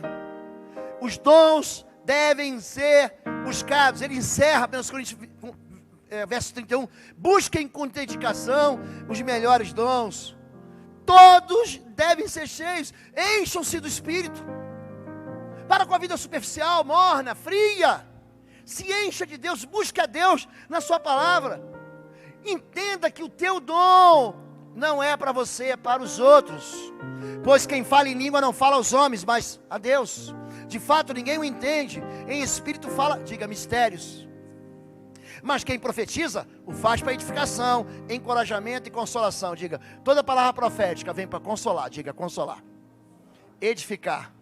Os dons devem ser buscados. Ele encerra, verso 31, busquem com dedicação os melhores dons. Todos devem ser cheios, encham-se do Espírito. Para com a vida superficial, morna, fria. Se encha de Deus, busque a Deus na sua palavra. Entenda que o teu dom não é para você, é para os outros. Pois quem fala em língua não fala aos homens, mas a Deus. De fato ninguém o entende. Em espírito fala, diga, mistérios. Mas quem profetiza, o faz para edificação, encorajamento e consolação. Diga, toda palavra profética vem para consolar. Diga, consolar, edificar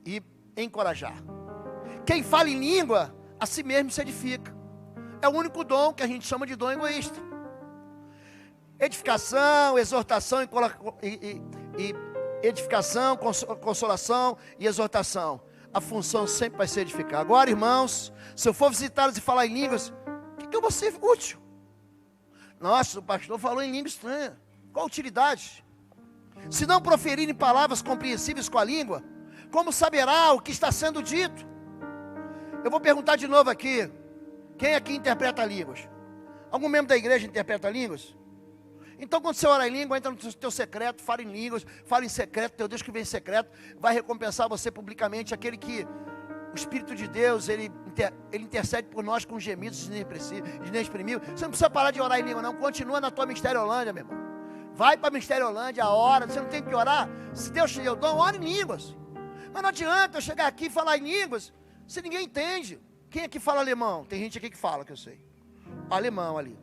e encorajar. Quem fala em língua, a si mesmo se edifica. É o único dom que a gente chama de dom egoísta. Edificação, exortação e edificação, consolação e exortação. A função sempre vai ser edificar. Agora, irmãos, se eu for visitá-los e falar em línguas, o que eu vou ser útil? Nossa, o pastor falou em língua estranha. Qual a utilidade? Se não proferirem palavras compreensíveis com a língua, como saberá o que está sendo dito? Eu vou perguntar de novo aqui. Quem aqui interpreta línguas? Algum membro da igreja interpreta línguas? Então quando você ora em língua, entra no teu secreto, fala em línguas, fala em secreto, teu Deus que vem em secreto, vai recompensar você publicamente, aquele que o Espírito de Deus, ele intercede por nós com gemidos inexprimíveis. Você não precisa parar de orar em língua não, continua na tua Ministeriolândia, meu irmão. Vai para a Ministeriolândia, ora, você não tem que orar. Se Deus te deu dom, ora em línguas. Mas não adianta eu chegar aqui e falar em línguas, se ninguém entende. Quem aqui fala alemão? Tem gente aqui que fala, que eu sei. Alemão ali.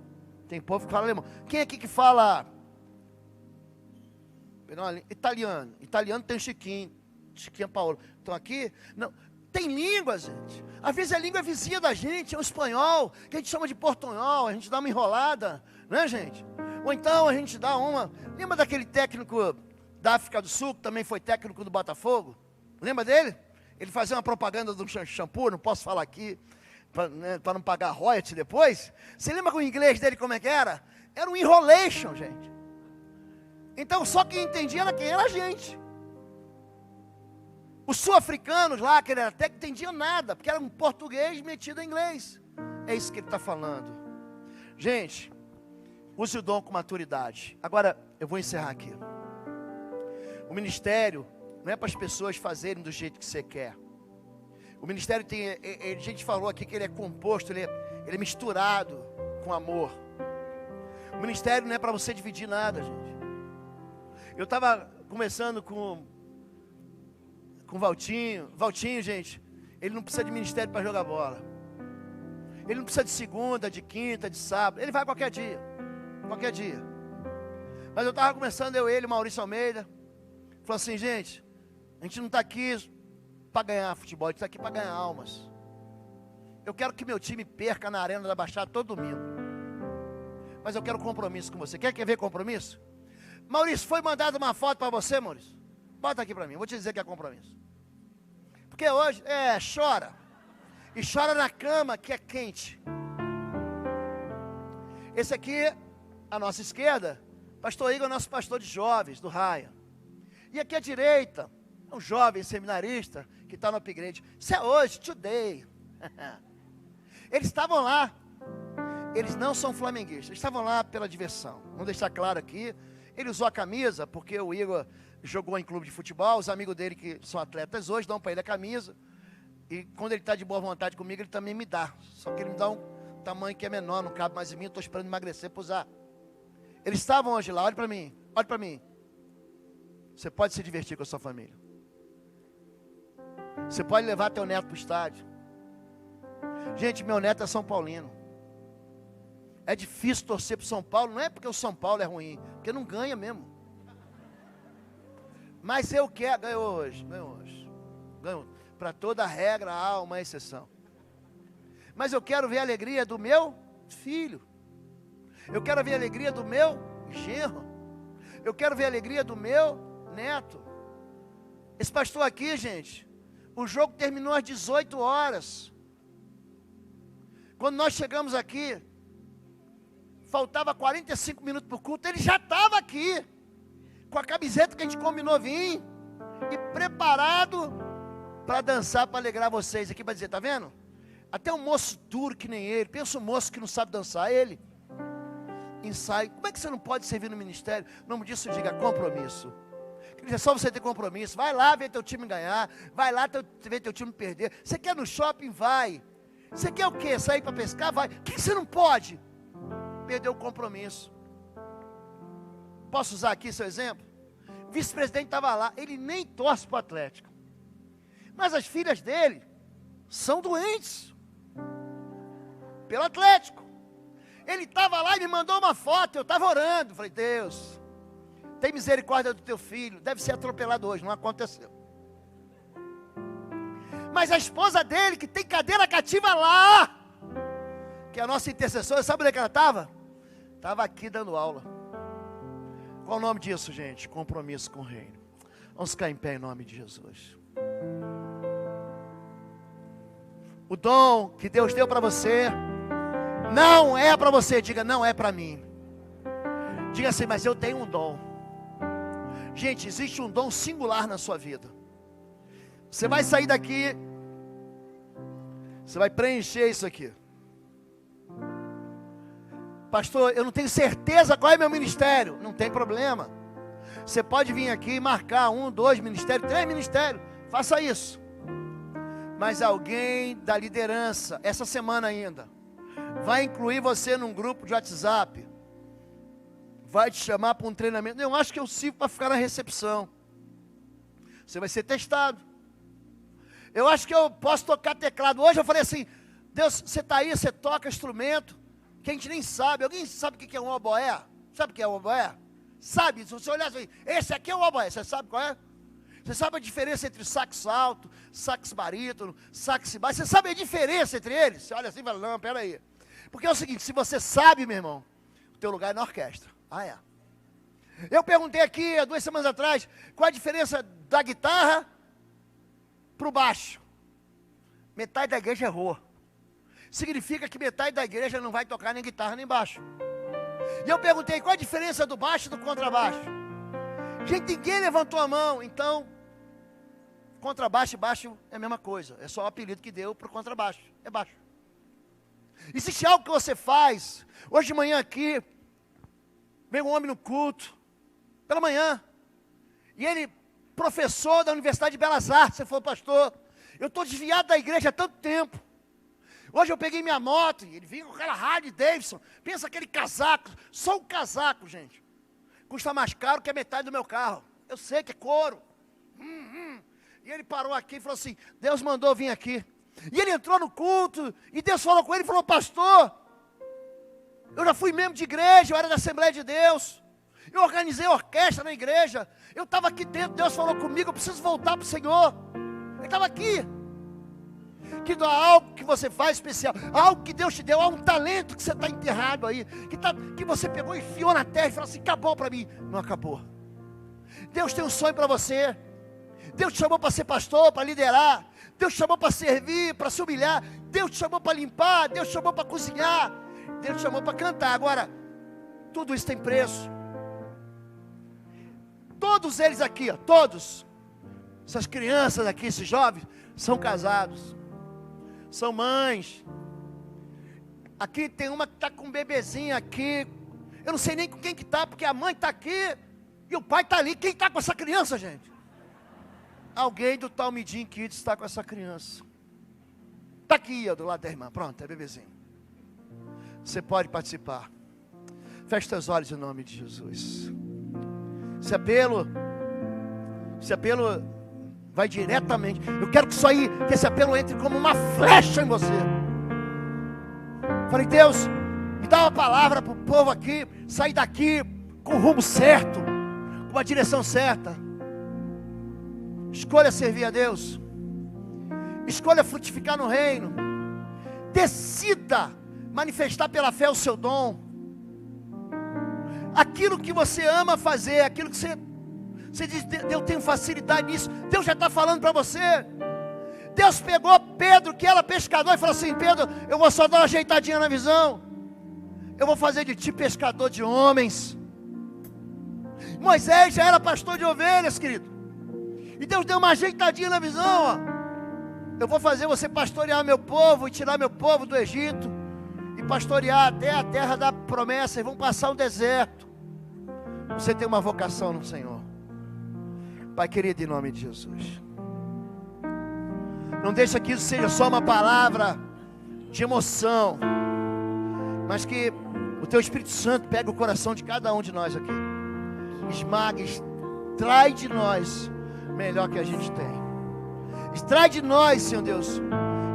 Tem povo que fala alemão. Quem aqui que fala italiano? Italiano tem Chiquinha Paulo. Então aqui, não. Tem língua, gente. Às vezes a língua é vizinha da gente, é o espanhol, que a gente chama de portunhol, a gente dá uma enrolada, né, gente? Ou então a gente dá uma... Lembra daquele técnico da África do Sul, que também foi técnico do Botafogo? Lembra dele? Ele fazia uma propaganda do shampoo, não posso falar aqui, para não pagar royalties depois. Você lembra com o inglês dele como é que era? Era um enrolation, gente. Então só quem entendia era quem era a gente. Os sul-africanos lá, que ele era até que entendiam nada, porque era um português metido em inglês. É isso que ele está falando. Gente, use o dom com maturidade. Agora, eu vou encerrar aqui. O ministério não é para as pessoas fazerem do jeito que você quer. O ministério tem, a gente falou aqui que ele é composto, ele é misturado com amor. O ministério não é para você dividir nada, gente. Eu estava conversando com o Valtinho. Valtinho, gente, ele não precisa de ministério para jogar bola. Ele não precisa de segunda, de quinta, de sábado. Ele vai qualquer dia. Qualquer dia. Mas eu estava conversando, ele, Maurício Almeida. Falou assim, gente, a gente não está aqui para ganhar futebol, a gente está aqui para ganhar almas. Eu quero que meu time perca na Arena da Baixada todo domingo. Mas eu quero compromisso com você. Quer ver compromisso? Maurício, foi mandada uma foto para você, Maurício? Bota aqui para mim, vou te dizer que é compromisso. Porque hoje, chora. E chora na cama que é quente. Esse aqui, à nossa esquerda, pastor Igor, nosso pastor de jovens, do Raia. E aqui à direita, um jovem seminarista que está no upgrade. Isso é hoje, today. Eles estavam lá. Eles não são flamenguistas. Eles estavam lá pela diversão. Vamos deixar claro aqui. Ele usou a camisa, porque o Igor jogou em clube de futebol. Os amigos dele que são atletas hoje dão para ele a camisa. E quando ele está de boa vontade comigo, ele também me dá. Só que ele me dá um tamanho que é menor, não cabe mais em mim. Estou esperando emagrecer para usar. Eles estavam hoje lá, olha para mim. Olha para mim. Você pode se divertir com a sua família. Você pode levar teu neto para o estádio. Gente, meu neto é São Paulino. É difícil torcer para o São Paulo. Não é porque o São Paulo é ruim, porque não ganha mesmo. Mas eu quero, ganhou hoje. Para toda regra há uma exceção. Mas eu quero ver a alegria do meu filho. Eu quero ver a alegria do meu genro. Eu quero ver a alegria do meu neto. Esse pastor aqui, gente, o jogo terminou às 18 horas. Quando nós chegamos aqui, faltava 45 minutos para o culto, ele já estava aqui, com a camiseta que a gente combinou vir, e preparado para dançar, para alegrar vocês aqui, para dizer, tá vendo? Até um moço duro que nem ele, pensa um moço que não sabe dançar, ele ensaio. Como é que você não pode servir no ministério? O nome disso diga compromisso. É só você ter compromisso. Vai lá ver teu time ganhar, vai lá ver teu time perder. Você quer no shopping? Vai. Você quer o quê? Sair para pescar? Vai. O que você não pode? Perder o compromisso. Posso usar aqui seu exemplo? O vice-presidente estava lá, ele nem torce para o Atlético. Mas as filhas dele são doentes pelo Atlético. Ele estava lá e me mandou uma foto, eu estava orando. Falei, Deus, tem misericórdia do teu filho, deve ser atropelado hoje, não aconteceu. Mas a esposa dele, que tem cadeira cativa lá, que é a nossa intercessora, sabe onde é que ela estava? Estava aqui dando aula. Qual o nome disso, gente? Compromisso com o reino. Vamos ficar em pé em nome de Jesus. O dom que Deus deu para você, não é para você, diga, não é para mim. Diga assim, mas eu tenho um dom. Gente, existe um dom singular na sua vida. Você vai sair daqui, você vai preencher isso aqui. Pastor, eu não tenho certeza qual é meu ministério. Não tem problema. Você pode vir aqui e marcar 1, 2 ministérios, 3 ministérios. Faça isso. Mas alguém da liderança, essa semana ainda, vai incluir você num grupo de WhatsApp. Vai te chamar para um treinamento. Eu acho que eu sirvo para ficar na recepção. Você vai ser testado. Eu acho que eu posso tocar teclado. Hoje eu falei assim, Deus, você está aí, você toca instrumento, que a gente nem sabe. Alguém sabe o que é um oboé? Sabe o que é um oboé? Sabe, se você olhar assim, esse aqui é o oboé, você sabe qual é? Você sabe a diferença entre sax alto, sax barítono, sax baixo? Você sabe a diferença entre eles? Você olha assim e fala, não, peraí. Porque é o seguinte, se você sabe, meu irmão, o teu lugar é na orquestra. Ah, é. Eu perguntei aqui, há 2 semanas atrás, qual a diferença da guitarra para o baixo. Metade da igreja errou. Significa que metade da igreja não vai tocar nem guitarra nem baixo. E eu perguntei, qual a diferença do baixo e do contrabaixo? Gente, ninguém levantou a mão. Então, contrabaixo e baixo é a mesma coisa. É só o apelido que deu para o contrabaixo. É baixo. Existe algo que você faz. Hoje de manhã aqui, veio um homem no culto, pela manhã, e ele, professor da Universidade de Belas Artes, você falou, pastor, eu estou desviado da igreja há tanto tempo. Hoje eu peguei minha moto, e ele vinha com aquela Harley Davidson, pensa aquele casaco, só um casaco, gente, custa mais caro que a metade do meu carro. Eu sei que é couro. E ele parou aqui e falou assim, Deus mandou vir aqui. E ele entrou no culto, e Deus falou com ele e falou, pastor, eu já fui membro de igreja, eu era da Assembleia de Deus, eu organizei orquestra na igreja, eu estava aqui dentro, Deus falou comigo, eu preciso voltar para o Senhor. Ele estava aqui. Que há algo que você faz especial, algo que Deus te deu, há um talento que você está enterrado aí, que você pegou e enfiou na terra e falou assim, acabou para mim. Não acabou. Deus tem um sonho para você. Deus te chamou para ser pastor, para liderar. Deus te chamou para servir, para se humilhar. Deus te chamou para limpar, Deus te chamou para cozinhar, Deus te chamou para cantar. Agora, tudo isso tem preço. Todos eles aqui, ó, todos, essas crianças aqui, esses jovens, são casados, são mães. Aqui tem uma que está com um bebezinho aqui, eu não sei nem com quem que está, porque a mãe está aqui e o pai está ali. Quem está com essa criança, gente? Alguém do Talmidim Kids está com essa criança. Está aqui, ó, do lado da irmã. Pronto, é bebezinho. Você pode participar. Feche seus olhos em nome de Jesus. Esse apelo vai diretamente. Eu quero que esse apelo entre como uma flecha em você. Falei, Deus, me dá uma palavra para o povo aqui, sair daqui com o rumo certo, com uma direção certa. Escolha servir a Deus. Escolha frutificar no reino. Decida manifestar pela fé o seu dom. Aquilo que você ama fazer, aquilo que você diz, eu tenho facilidade nisso. Deus já está falando para você. Deus pegou Pedro, que era pescador, e falou assim: Pedro, eu vou só dar uma ajeitadinha na visão. Eu vou fazer de ti pescador de homens. Moisés já era pastor de ovelhas, querido. E Deus deu uma ajeitadinha na visão, ó. Eu vou fazer você pastorear meu povo e tirar meu povo do Egito e pastorear até a terra da promessa, e vão passar um deserto. Você tem uma vocação no Senhor. Pai querido, em nome de Jesus, não deixa que isso seja só uma palavra de emoção, mas que o Teu Espírito Santo pegue o coração de cada um de nós aqui, esmague, extrai de nós o melhor que a gente tem. Extrai de nós, Senhor Deus,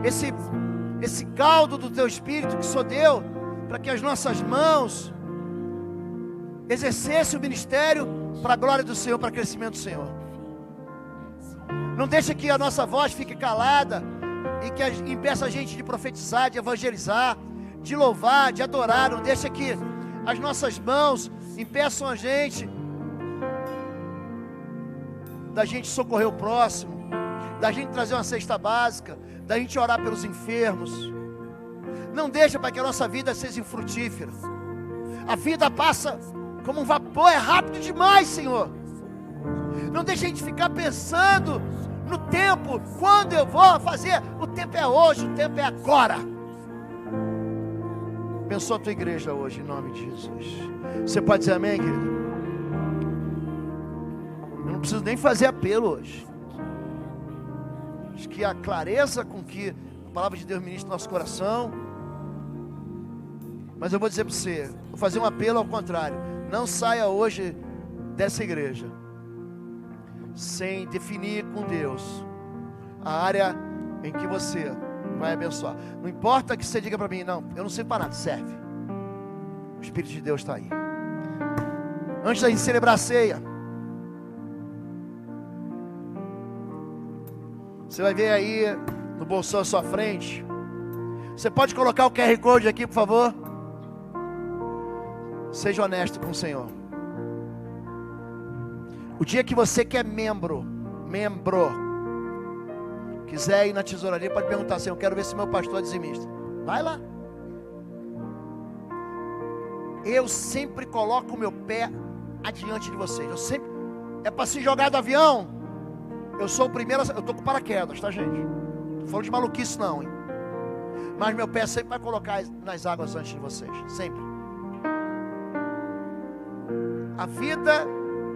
esse caldo do Teu Espírito que só deu para que as nossas mãos exercessem o ministério para a glória do Senhor, para o crescimento do Senhor. Não deixa que a nossa voz fique calada e que impeça a gente de profetizar, de evangelizar, de louvar, de adorar. Não deixa que as nossas mãos impeçam a gente da gente socorrer o próximo, da gente trazer uma cesta básica, da gente orar pelos enfermos. Não deixa para que a nossa vida seja infrutífera. A vida passa como um vapor, é rápido demais, Senhor. Não deixa a gente ficar pensando no tempo, quando eu vou fazer. O tempo é hoje, o tempo é agora. Abençoa a tua igreja hoje, em nome de Jesus. Você pode dizer amém, querido? Eu não preciso nem fazer apelo hoje. Acho que a clareza com que a palavra de Deus ministra no nosso coração. Mas eu vou dizer para você, vou fazer um apelo ao contrário. Não saia hoje dessa igreja sem definir com Deus a área em que você vai abençoar. Não importa que você diga para mim: não, eu não sei para nada, serve. O Espírito de Deus está aí. Antes da gente celebrar a ceia, você vai ver aí no bolsão à sua frente. Você pode colocar o QR Code aqui, por favor? Seja honesto com o Senhor. O dia que você que é membro, quiser ir na tesouraria, pode perguntar assim: eu quero ver se meu pastor é dizimista. Vai lá. Eu sempre coloco o meu pé adiante de vocês. Eu sempre, é para se jogar do avião, eu sou o primeiro, eu estou com paraquedas, tá, gente? Não tô falando de maluquice não, hein? Mas meu pé sempre vai colocar nas águas antes de vocês, sempre. A vida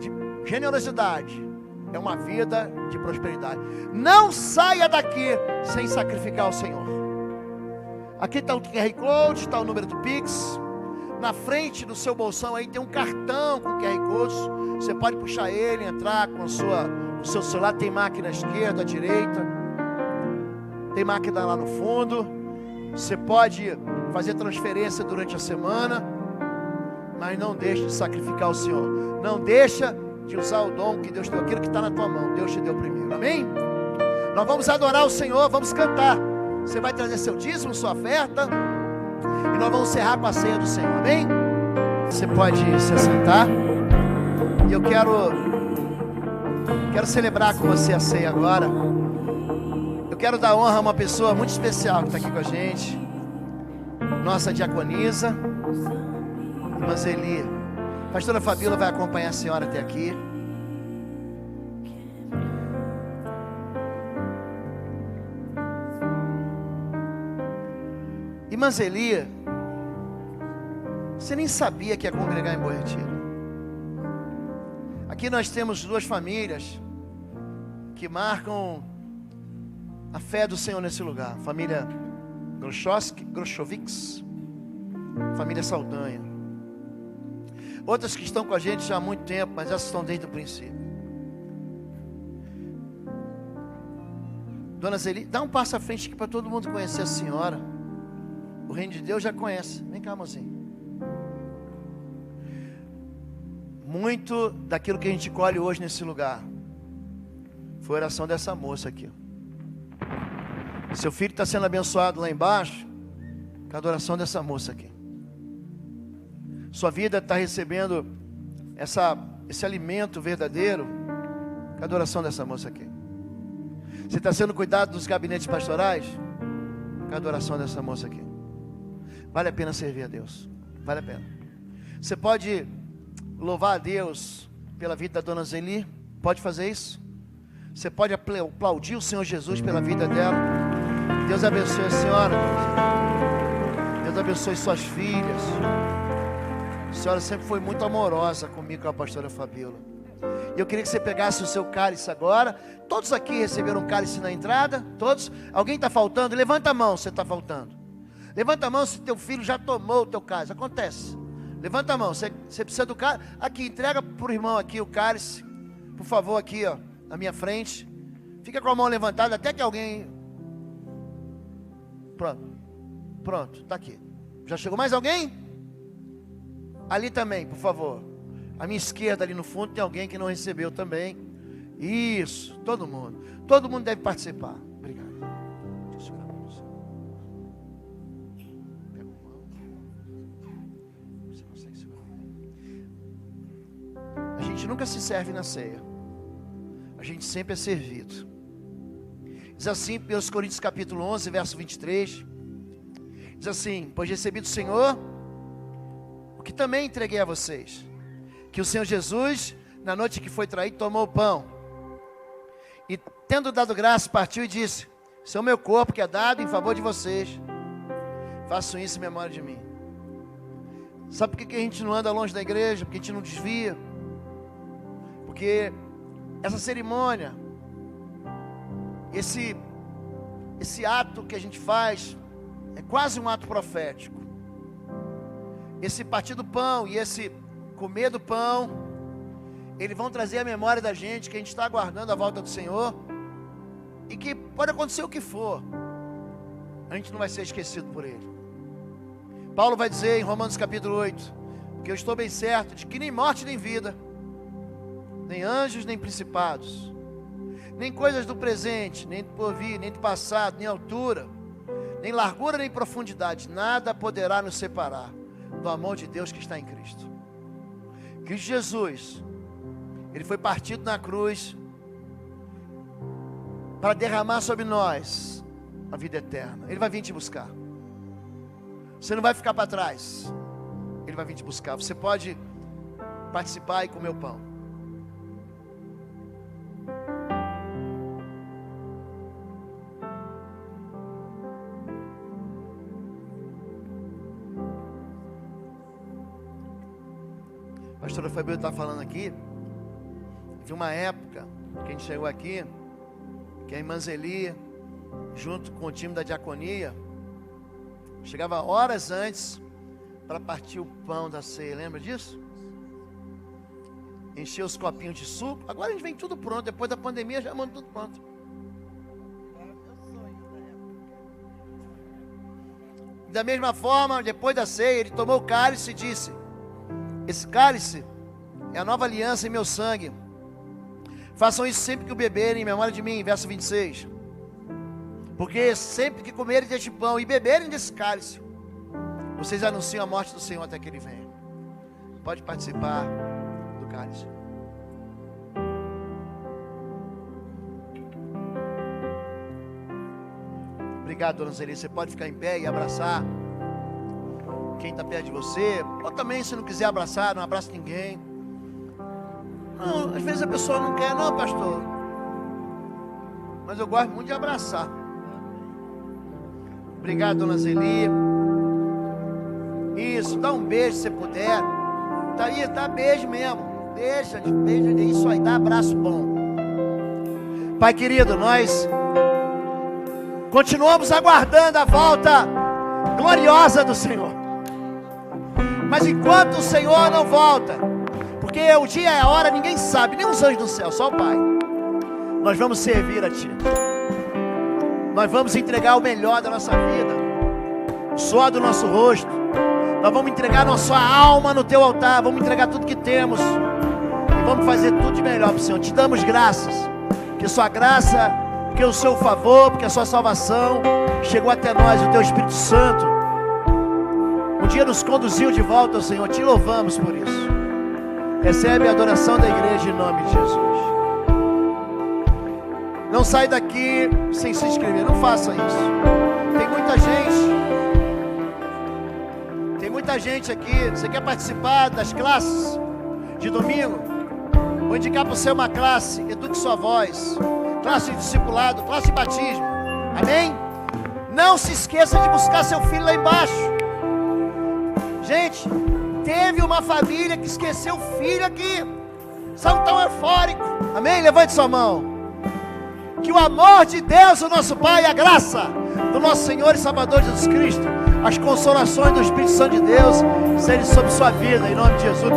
de generosidade é uma vida de prosperidade. Não saia daqui sem sacrificar ao Senhor. Aqui está o QR Code, está o número do Pix. Na frente do seu bolsão aí tem um cartão com QR Code. Você pode puxar ele, entrar com o seu celular. Tem máquina à esquerda, à direita. Tem máquina lá no fundo. Você pode fazer transferência durante a semana. Mas não deixe de sacrificar ao Senhor. Não deixa de usar o dom que Deus deu. Aquilo que está na tua mão, Deus te deu primeiro. Amém? Nós vamos adorar o Senhor, vamos cantar. Você vai trazer seu dízimo, sua oferta. E nós vamos encerrar com a ceia do Senhor. Amém? Você pode se assentar. E eu quero celebrar com você a ceia agora. Eu quero dar honra a uma pessoa muito especial que está aqui com a gente. Nossa diaconisa, irmã Zeli. A pastora Fabíola vai acompanhar a senhora até aqui. Irmã Zeli, você nem sabia que ia congregar em Bom Retiro. Aqui nós temos duas famílias que marcam a fé do Senhor nesse lugar. Família Groschovics, família Saldanha. Outras que estão com a gente já há muito tempo, mas essas estão desde o princípio. Dona Zeli, dá um passo à frente aqui para todo mundo conhecer a senhora. O reino de Deus já conhece. Vem cá, mozinho. Muito daquilo que a gente colhe hoje nesse lugar foi a oração dessa moça aqui. Seu filho está sendo abençoado lá embaixo com a adoração dessa moça aqui. Sua vida está recebendo esse alimento verdadeiro com a adoração dessa moça aqui. Você está sendo cuidado dos gabinetes pastorais com a adoração dessa moça aqui. Vale a pena servir a Deus. Vale a pena. Você pode louvar a Deus pela vida da dona Zeli? Pode fazer isso? Você pode aplaudir o Senhor Jesus pela vida dela? Deus abençoe a senhora. Deus abençoe suas filhas. A senhora sempre foi muito amorosa comigo, com a pastora Fabíola. E eu queria que você pegasse o seu cálice agora. Todos aqui receberam um cálice na entrada? Todos? Alguém está faltando? Levanta a mão se está faltando. Levanta a mão se teu filho já tomou o teu cálice. Acontece. Levanta a mão. Você precisa do cálice. Aqui, entrega para o irmão aqui o cálice. Por favor, aqui, ó, na minha frente. Fica com a mão levantada até que alguém... Pronto, está aqui. Já chegou mais alguém? Ali também, por favor. À minha esquerda, ali no fundo, tem alguém que não recebeu também. Isso, todo mundo. Todo mundo deve participar. Obrigado. Deixa eu segurar para você. Pega uma mão. Você consegue segurar? A gente nunca se serve na ceia. A gente sempre é servido. Diz assim, 1 Coríntios capítulo 11, verso 23. Diz assim: pois recebi do Senhor o que também entreguei a vocês, que o Senhor Jesus, na noite que foi traído, tomou o pão, e tendo dado graça, partiu e disse: esse é o meu corpo que é dado em favor de vocês, façam isso em memória de mim. Sabe por que a gente não anda longe da igreja? Porque a gente não desvia. Porque essa cerimônia, esse ato que a gente faz, é quase um ato profético. Esse partir do pão e esse comer do pão, eles vão trazer a memória da gente que a gente está aguardando a volta do Senhor, e que pode acontecer o que for, a gente não vai ser esquecido por Ele. Paulo vai dizer em Romanos capítulo 8, que eu estou bem certo de que nem morte nem vida, nem anjos nem principados, nem coisas do presente, nem do porvir, nem do passado, nem altura, nem largura nem profundidade, nada poderá nos separar do amor de Deus que está em Cristo. Cristo Jesus, Ele foi partido na cruz para derramar sobre nós a vida eterna. Ele vai vir te buscar. Você não vai ficar para trás. Ele vai vir te buscar. Você pode participar e comer o pão. A pastora Fabíola está falando aqui de uma época que a gente chegou aqui, que a irmã Zeli, junto com o time da diaconia, chegava horas antes para partir o pão da ceia. Lembra disso? Encher os copinhos de suco. Agora a gente vem tudo pronto. Depois da pandemia já manda tudo pronto. Da mesma forma, depois da ceia, ele tomou o cálice e disse: esse cálice é a nova aliança em meu sangue. Façam isso sempre que o beberem, em memória de mim. Verso 26. Porque sempre que comerem deste pão e beberem desse cálice, vocês anunciam a morte do Senhor até que Ele venha. Pode participar do cálice. Obrigado, dona Zeli. Você pode ficar em pé e abraçar quem está perto de você. Ou também, se não quiser abraçar, não abraça ninguém. Não, às vezes a pessoa não quer, não, pastor. Mas eu gosto muito de abraçar. Obrigado, dona Zeli. Isso, dá um beijo se você puder. Tá aí, dá beijo mesmo. Deixa de beijo, é isso aí, dá abraço bom. Pai querido, nós continuamos aguardando a volta gloriosa do Senhor. Mas enquanto o Senhor não volta, porque o dia é a hora, ninguém sabe, nem os anjos do céu, só o Pai. Nós vamos servir a Ti. Nós vamos entregar o melhor da nossa vida, o suor do nosso rosto. Nós vamos entregar nossa alma no Teu altar. Vamos entregar tudo que temos e vamos fazer tudo de melhor para o Senhor. Te damos graças, que Sua graça porque o seu favor, porque a sua salvação chegou até nós, o teu Espírito Santo um dia nos conduziu de volta, Senhor. Te louvamos por isso. Recebe a adoração da igreja em nome de Jesus. Não sai daqui sem se inscrever, não faça isso. Tem muita gente aqui. Você quer participar das classes de domingo? Vou indicar para você uma classe, Eduque Sua Voz, classe de discipulado, classe de batismo. Amém? Não se esqueça de buscar seu filho lá embaixo. Gente, teve uma família que esqueceu o filho aqui. São tão eufóricos. Amém? Levante sua mão. Que o amor de Deus, o nosso Pai, a graça do nosso Senhor e Salvador Jesus Cristo, as consolações do Espírito Santo de Deus, sejam sobre sua vida, em nome de Jesus.